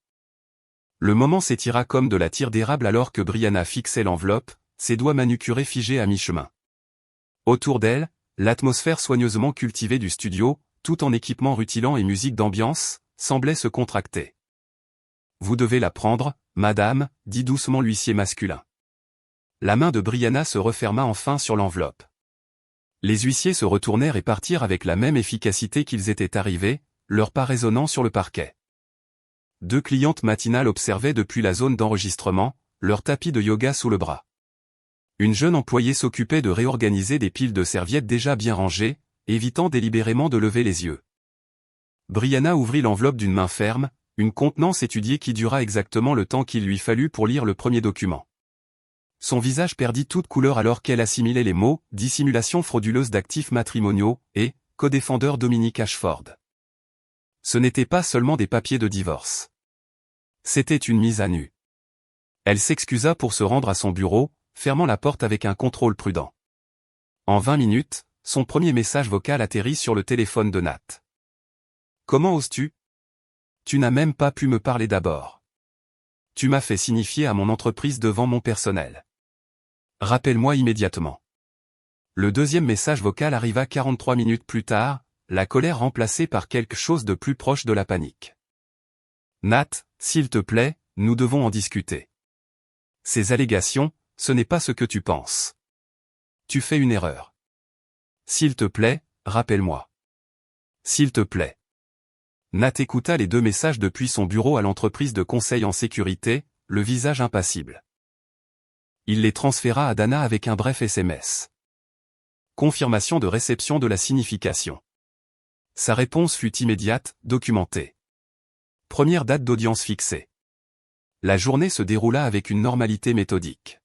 S1: Le moment s'étira comme de la tire d'érable alors que Brianna fixait l'enveloppe, ses doigts manucurés figés à mi-chemin. Autour d'elle, l'atmosphère soigneusement cultivée du studio, tout en équipement rutilant et musique d'ambiance, semblait se contracter. « Vous devez la prendre, madame, » dit doucement l'huissier masculin. La main de Brianna se referma enfin sur l'enveloppe. Les huissiers se retournèrent et partirent avec la même efficacité qu'ils étaient arrivés, leurs pas résonnant sur le parquet. Deux clientes matinales observaient depuis la zone d'enregistrement, leur tapis de yoga sous le bras. Une jeune employée s'occupait de réorganiser des piles de serviettes déjà bien rangées, évitant délibérément de lever les yeux. Brianna ouvrit l'enveloppe d'une main ferme, une contenance étudiée qui dura exactement le temps qu'il lui fallut pour lire le premier document. Son visage perdit toute couleur alors qu'elle assimilait les mots « dissimulation frauduleuse d'actifs matrimoniaux » et « codéfendeur Dominique Ashford ». Ce n'était pas seulement des papiers de divorce. C'était une mise à nu. Elle s'excusa pour se rendre à son bureau, fermant la porte avec un contrôle prudent. En 20 minutes, son premier message vocal atterrit sur le téléphone de Nat. « Comment oses-tu? Tu n'as même pas pu me parler d'abord. Tu m'as fait signifier à mon entreprise devant mon personnel. Rappelle-moi immédiatement. » Le deuxième message vocal arriva 43 minutes plus tard, la colère remplacée par quelque chose de plus proche de la panique. « Nat, s'il te plaît, nous devons en discuter. Ces allégations, ce n'est pas ce que tu penses. Tu fais une erreur. S'il te plaît, rappelle-moi. S'il te plaît. » Nat écouta les deux messages depuis son bureau à l'entreprise de conseil en sécurité, le visage impassible. Il les transféra à Dana avec un bref SMS. Confirmation de réception de la signification. Sa réponse fut immédiate, documentée. Première date d'audience fixée. La journée se déroula avec une normalité méthodique.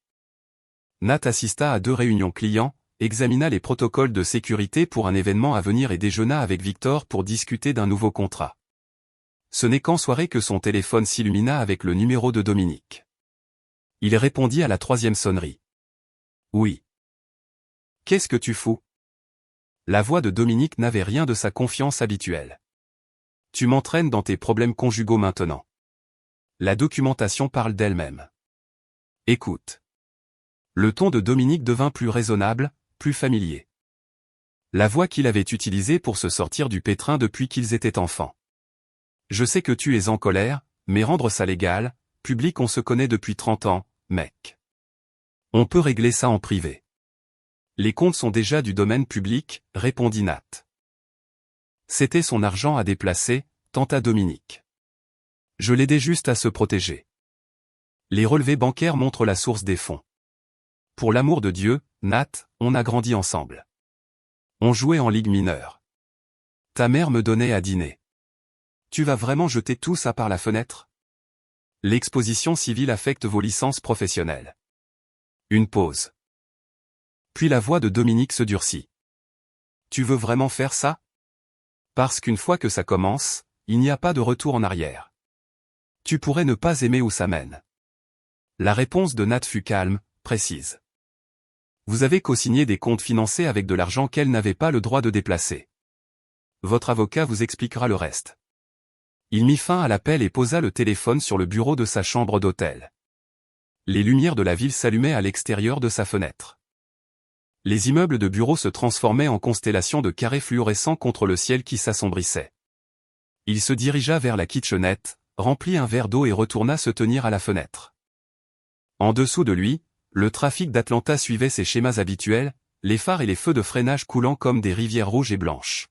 S1: Nat assista à 2 réunions clients, examina les protocoles de sécurité pour un événement à venir et déjeuna avec Victor pour discuter d'un nouveau contrat. Ce n'est qu'en soirée que son téléphone s'illumina avec le numéro de Dominique. Il répondit à la 3e sonnerie. « Oui. Qu'est-ce que tu fous ?» La voix de Dominique n'avait rien de sa confiance habituelle. « Tu m'entraînes dans tes problèmes conjugaux maintenant. La documentation parle d'elle-même. Écoute. » Le ton de Dominique devint plus raisonnable, plus familier. La voix qu'il avait utilisée pour se sortir du pétrin depuis qu'ils étaient enfants. « Je sais que tu es en colère, mais rendre ça légal, public, on se connaît depuis 30 ans, mec. On peut régler ça en privé. » « Les comptes sont déjà du domaine public, » répondit Nat. C'était son argent à déplacer, tenta Dominique. Je l'aidais juste à se protéger. Les relevés bancaires montrent la source des fonds. Pour l'amour de Dieu, Nat, on a grandi ensemble. On jouait en ligue mineure. Ta mère me donnait à dîner. Tu vas vraiment jeter tout ça par la fenêtre? L'exposition civile affecte vos licences professionnelles. Une pause. Puis la voix de Dominique se durcit. Tu veux vraiment faire ça? Parce qu'une fois que ça commence, il n'y a pas de retour en arrière. Tu pourrais ne pas aimer où ça mène. La réponse de Nat fut calme, précise. Vous avez co-signé des comptes financés avec de l'argent qu'elle n'avait pas le droit de déplacer. Votre avocat vous expliquera le reste. Il mit fin à l'appel et posa le téléphone sur le bureau de sa chambre d'hôtel. Les lumières de la ville s'allumaient à l'extérieur de sa fenêtre. Les immeubles de bureaux se transformaient en constellations de carrés fluorescents contre le ciel qui s'assombrissait. Il se dirigea vers la kitchenette, remplit un verre d'eau et retourna se tenir à la fenêtre. En dessous de lui, le trafic d'Atlanta suivait ses schémas habituels, les phares et les feux de freinage coulant comme des rivières rouges et blanches.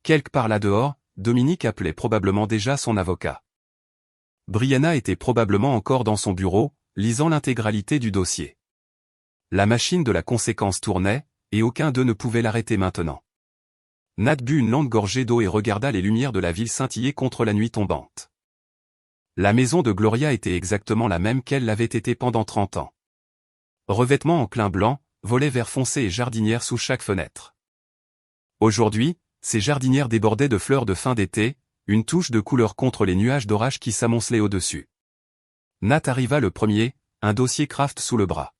S1: Quelque part là dehors, Dominique appelait probablement déjà son avocat. Brianna était probablement encore dans son bureau, lisant l'intégralité du dossier. La machine de la conséquence tournait, et aucun d'eux ne pouvait l'arrêter maintenant. Nat but une longue gorgée d'eau et regarda les lumières de la ville scintiller contre la nuit tombante. La maison de Gloria était exactement la même qu'elle l'avait été pendant 30 ans. Revêtement en clin blanc, volets vert foncé et jardinières sous chaque fenêtre. Aujourd'hui, ces jardinières débordaient de fleurs de fin d'été, une touche de couleur contre les nuages d'orage qui s'amoncelaient au-dessus. Nat arriva le premier, un dossier Kraft sous le bras.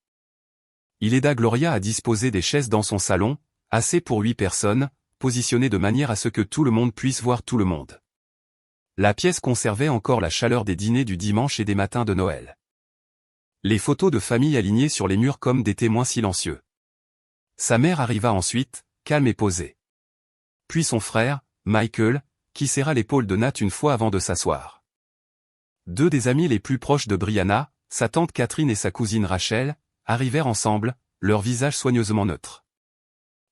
S1: Il aida Gloria à disposer des chaises dans son salon, assez pour 8 personnes, positionnées de manière à ce que tout le monde puisse voir tout le monde. La pièce conservait encore la chaleur des dîners du dimanche et des matins de Noël. Les photos de famille alignées sur les murs comme des témoins silencieux. Sa mère arriva ensuite, calme et posée. Puis son frère, Michael, qui serra l'épaule de Nat une fois avant de s'asseoir. 2 des amis les plus proches de Brianna, sa tante Catherine et sa cousine Rachel, arrivèrent ensemble, leurs visages soigneusement neutres.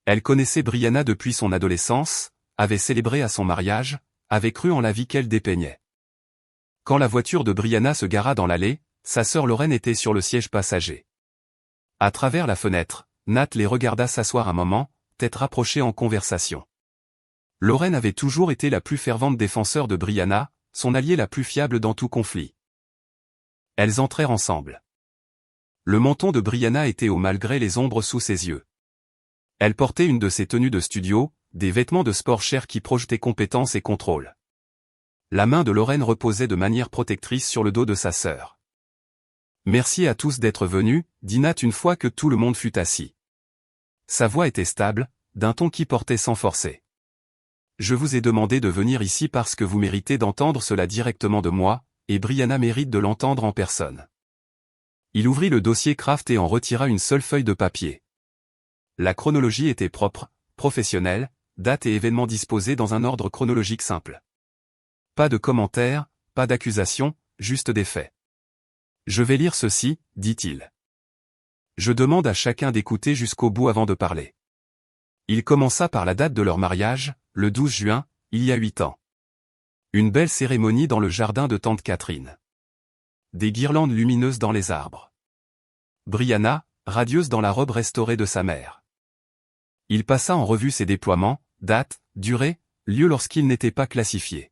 S1: Elle connaissait Brianna depuis son adolescence, avait célébré à son mariage, avait cru en la vie qu'elle dépeignait. Quand la voiture de Brianna se gara dans l'allée, sa sœur Lorraine était sur le siège passager. À travers la fenêtre, Nat les regarda s'asseoir un moment, tête rapprochée en conversation. Lorraine avait toujours été la plus fervente défenseur de Brianna, son alliée la plus fiable dans tout conflit. Elles entrèrent ensemble. Le menton de Brianna était haut malgré les ombres sous ses yeux. Elle portait une de ses tenues de studio, des vêtements de sport chers qui projetaient compétence et contrôle. La main de Lorraine reposait de manière protectrice sur le dos de sa sœur. Merci à tous d'être venus, dit Nat une fois que tout le monde fut assis. Sa voix était stable, d'un ton qui portait sans forcer. Je vous ai demandé de venir ici parce que vous méritez d'entendre cela directement de moi, et Brianna mérite de l'entendre en personne. Il ouvrit le dossier Kraft et en retira une seule feuille de papier. La chronologie était propre, professionnelle, date et événements disposés dans un ordre chronologique simple. Pas de commentaires, pas d'accusations, juste des faits. Je vais lire ceci, dit-il. Je demande à chacun d'écouter jusqu'au bout avant de parler. Il commença par la date de leur mariage, le 12 juin, il y a 8 ans. Une belle cérémonie dans le jardin de tante Catherine. Des guirlandes lumineuses dans les arbres. Brianna, radieuse dans la robe restaurée de sa mère. Il passa en revue ses déploiements, date, durée, lieu lorsqu'ils n'étaient pas classifiés.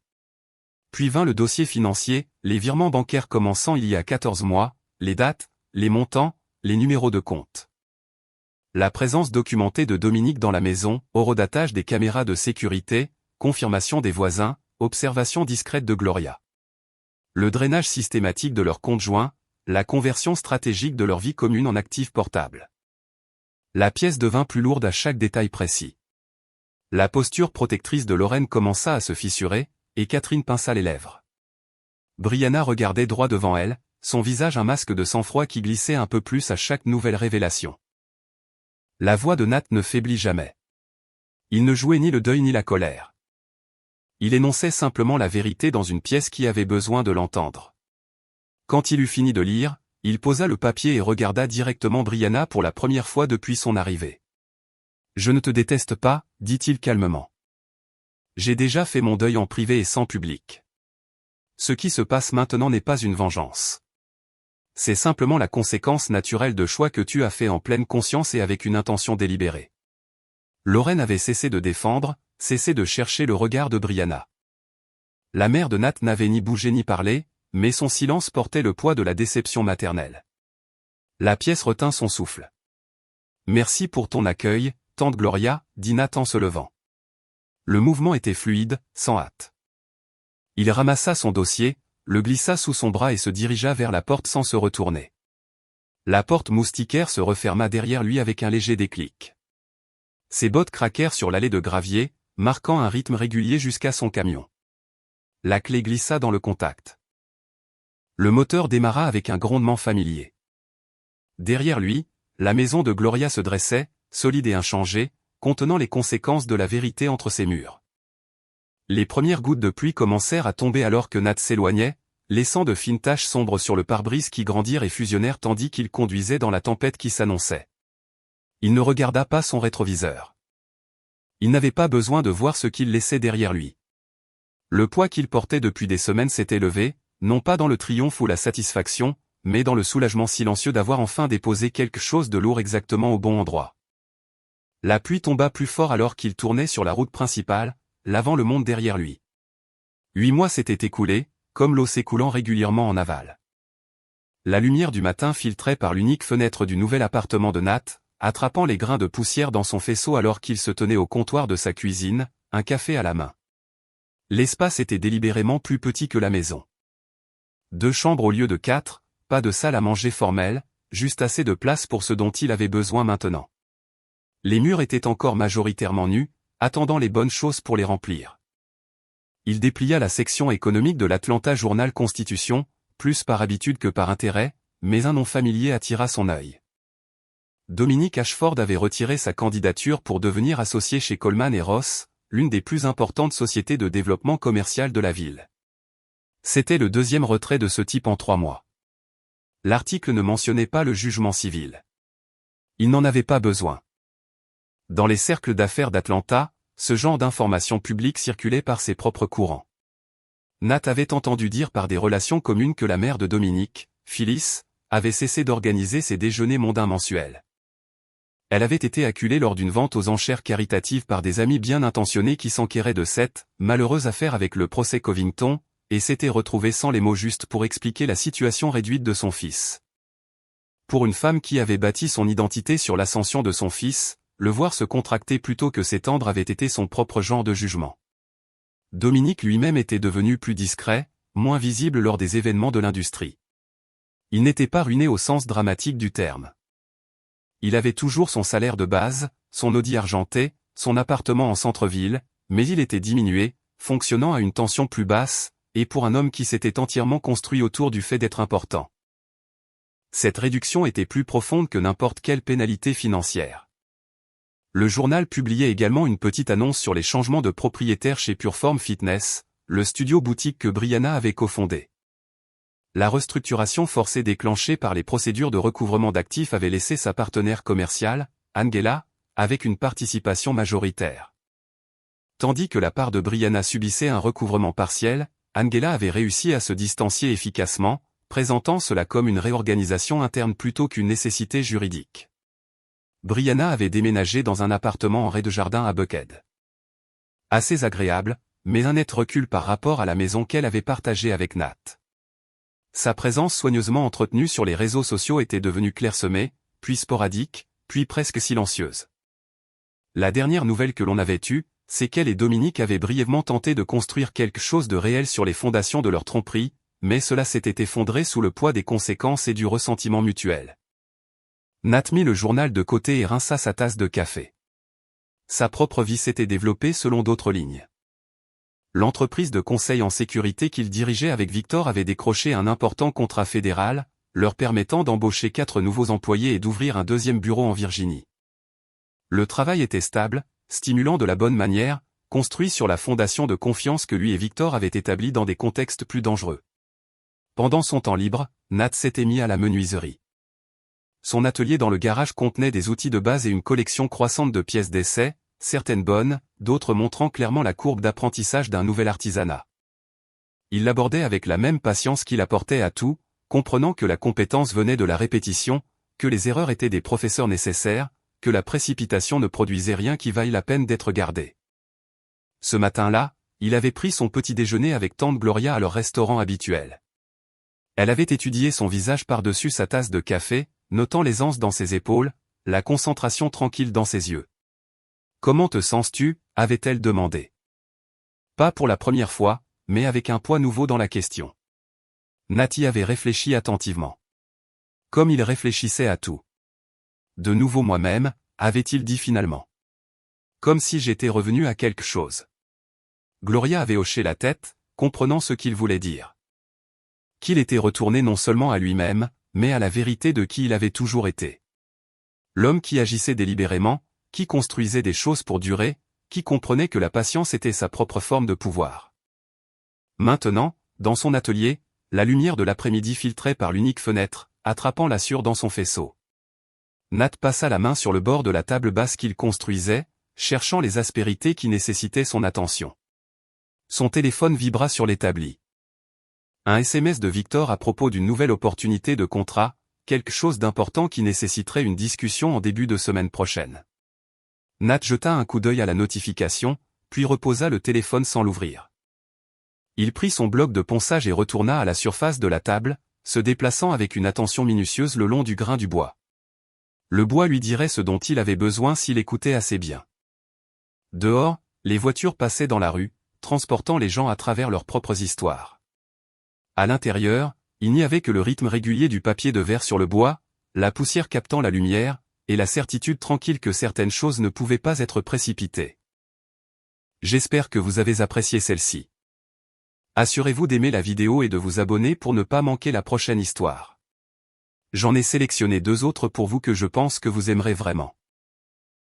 S1: Puis vint le dossier financier, les virements bancaires commençant il y a 14 mois, les dates, les montants, les numéros de compte. La présence documentée de Dominique dans la maison, horodatage des caméras de sécurité, confirmation des voisins, observation discrète de Gloria. Le drainage systématique de leurs comptes joints, la conversion stratégique de leur vie commune en actifs portables. La pièce devint plus lourde à chaque détail précis. La posture protectrice de Lorraine commença à se fissurer, et Catherine pinça les lèvres. Brianna regardait droit devant elle, son visage un masque de sang-froid qui glissait un peu plus à chaque nouvelle révélation. La voix de Nat ne faiblit jamais. Il ne jouait ni le deuil ni la colère. Il énonçait simplement la vérité dans une pièce qui avait besoin de l'entendre. Quand il eut fini de lire, il posa le papier et regarda directement Brianna pour la première fois depuis son arrivée. « Je ne te déteste pas, dit-il calmement. J'ai déjà fait mon deuil en privé et sans public. Ce qui se passe maintenant n'est pas une vengeance. C'est simplement la conséquence naturelle de choix que tu as fait en pleine conscience et avec une intention délibérée. » Lorraine avait cessé de défendre, cessé de chercher le regard de Brianna. La mère de Nat n'avait ni bougé ni parlé, mais son silence portait le poids de la déception maternelle. La pièce retint son souffle. « Merci pour ton accueil, tante Gloria, dit Nat en se levant. Le mouvement était fluide, sans hâte. Il ramassa son dossier, le glissa sous son bras et se dirigea vers la porte sans se retourner. La porte moustiquaire se referma derrière lui avec un léger déclic. Ses bottes craquèrent sur l'allée de gravier, marquant un rythme régulier jusqu'à son camion. La clé glissa dans le contact. Le moteur démarra avec un grondement familier. Derrière lui, la maison de Gloria se dressait, solide et inchangée, contenant les conséquences de la vérité entre ses murs. Les premières gouttes de pluie commencèrent à tomber alors que Nat s'éloignait, laissant de fines taches sombres sur le pare-brise qui grandirent et fusionnèrent tandis qu'il conduisait dans la tempête qui s'annonçait. Il ne regarda pas son rétroviseur. Il n'avait pas besoin de voir ce qu'il laissait derrière lui. Le poids qu'il portait depuis des semaines s'était levé, non pas dans le triomphe ou la satisfaction, mais dans le soulagement silencieux d'avoir enfin déposé quelque chose de lourd exactement au bon endroit. La pluie tomba plus fort alors qu'il tournait sur la route principale, lavant le monde derrière lui. 8 mois s'étaient écoulés, comme l'eau s'écoulant régulièrement en aval. La lumière du matin filtrait par l'unique fenêtre du nouvel appartement de Nat, attrapant les grains de poussière dans son faisceau alors qu'il se tenait au comptoir de sa cuisine, un café à la main. L'espace était délibérément plus petit que la maison. 2 chambres au lieu de 4, pas de salle à manger formelle, juste assez de place pour ce dont il avait besoin maintenant. Les murs étaient encore majoritairement nus, attendant les bonnes choses pour les remplir. Il déplia la section économique de l'Atlanta Journal-Constitution, plus par habitude que par intérêt, mais un nom familier attira son œil. Dominique Ashford avait retiré sa candidature pour devenir associé chez Coleman & Ross, l'une des plus importantes sociétés de développement commercial de la ville. C'était le 2e retrait de ce type en 3 mois. L'article ne mentionnait pas le jugement civil. Il n'en avait pas besoin. Dans les cercles d'affaires d'Atlanta, ce genre d'informations publiques circulait par ses propres courants. Nat avait entendu dire par des relations communes que la mère de Dominique, Phyllis, avait cessé d'organiser ses déjeuners mondains mensuels. Elle avait été acculée lors d'une vente aux enchères caritatives par des amis bien intentionnés qui s'enquéraient de cette malheureuse affaire avec le procès Covington, et s'était retrouvée sans les mots justes pour expliquer la situation réduite de son fils. Pour une femme qui avait bâti son identité sur l'ascension de son fils, le voir se contracter plutôt que s'étendre avait été son propre genre de jugement. Dominique lui-même était devenu plus discret, moins visible lors des événements de l'industrie. Il n'était pas ruiné au sens dramatique du terme. Il avait toujours son salaire de base, son Audi argenté, son appartement en centre-ville, mais il était diminué, fonctionnant à une tension plus basse, et pour un homme qui s'était entièrement construit autour du fait d'être important. Cette réduction était plus profonde que n'importe quelle pénalité financière. Le journal publiait également une petite annonce sur les changements de propriétaire chez Pureform Fitness, le studio boutique que Brianna avait cofondé. La restructuration forcée déclenchée par les procédures de recouvrement d'actifs avait laissé sa partenaire commerciale, Angela, avec une participation majoritaire. Tandis que la part de Brianna subissait un recouvrement partiel, Angela avait réussi à se distancier efficacement, présentant cela comme une réorganisation interne plutôt qu'une nécessité juridique. Brianna avait déménagé dans un appartement en rez-de-jardin à Buckhead. Assez agréable, mais un net recul par rapport à la maison qu'elle avait partagée avec Nat. Sa présence soigneusement entretenue sur les réseaux sociaux était devenue clairsemée, puis sporadique, puis presque silencieuse. La dernière nouvelle que l'on avait eue, c'est qu'elle et Dominique avaient brièvement tenté de construire quelque chose de réel sur les fondations de leur tromperie, mais cela s'était effondré sous le poids des conséquences et du ressentiment mutuel. Nat mit le journal de côté et rinça sa tasse de café. Sa propre vie s'était développée selon d'autres lignes. L'entreprise de conseil en sécurité qu'il dirigeait avec Victor avait décroché un important contrat fédéral, leur permettant d'embaucher 4 nouveaux employés et d'ouvrir un deuxième bureau en Virginie. Le travail était stable, stimulant de la bonne manière, construit sur la fondation de confiance que lui et Victor avaient établie dans des contextes plus dangereux. Pendant son temps libre, Nat s'était mis à la menuiserie. Son atelier dans le garage contenait des outils de base et une collection croissante de pièces d'essai, certaines bonnes, d'autres montrant clairement la courbe d'apprentissage d'un nouvel artisanat. Il l'abordait avec la même patience qu'il apportait à tout, comprenant que la compétence venait de la répétition, que les erreurs étaient des professeurs nécessaires, que la précipitation ne produisait rien qui vaille la peine d'être gardé. Ce matin-là, il avait pris son petit déjeuner avec tante Gloria à leur restaurant habituel. Elle avait étudié son visage par-dessus sa tasse de café, notant l'aisance dans ses épaules, la concentration tranquille dans ses yeux. « Comment te sens-tu » avait-elle demandé. Pas pour la première fois, mais avec un poids nouveau dans la question. Natty avait réfléchi attentivement. Comme il réfléchissait à tout. De nouveau moi-même, avait-il dit finalement. Comme si j'étais revenu à quelque chose. Gloria avait hoché la tête, comprenant ce qu'il voulait dire. Qu'il était retourné non seulement à lui-même, mais à la vérité de qui il avait toujours été. L'homme qui agissait délibérément, qui construisait des choses pour durer, qui comprenait que la patience était sa propre forme de pouvoir. Maintenant, dans son atelier, la lumière de l'après-midi filtrait par l'unique fenêtre, attrapant la sueur dans son faisceau. Nat passa la main sur le bord de la table basse qu'il construisait, cherchant les aspérités qui nécessitaient son attention. Son téléphone vibra sur l'établi. Un SMS de Victor à propos d'une nouvelle opportunité de contrat, quelque chose d'important qui nécessiterait une discussion en début de semaine prochaine. Nat jeta un coup d'œil à la notification, puis reposa le téléphone sans l'ouvrir. Il prit son bloc de ponçage et retourna à la surface de la table, se déplaçant avec une attention minutieuse le long du grain du bois. Le bois lui dirait ce dont il avait besoin s'il écoutait assez bien. Dehors, les voitures passaient dans la rue, transportant les gens à travers leurs propres histoires. À l'intérieur, il n'y avait que le rythme régulier du papier de verre sur le bois, la poussière captant la lumière, et la certitude tranquille que certaines choses ne pouvaient pas être précipitées. J'espère que vous avez apprécié celle-ci. Assurez-vous d'aimer la vidéo et de vous abonner pour ne pas manquer la prochaine histoire. J'en ai sélectionné 2 autres pour vous que je pense que vous aimerez vraiment.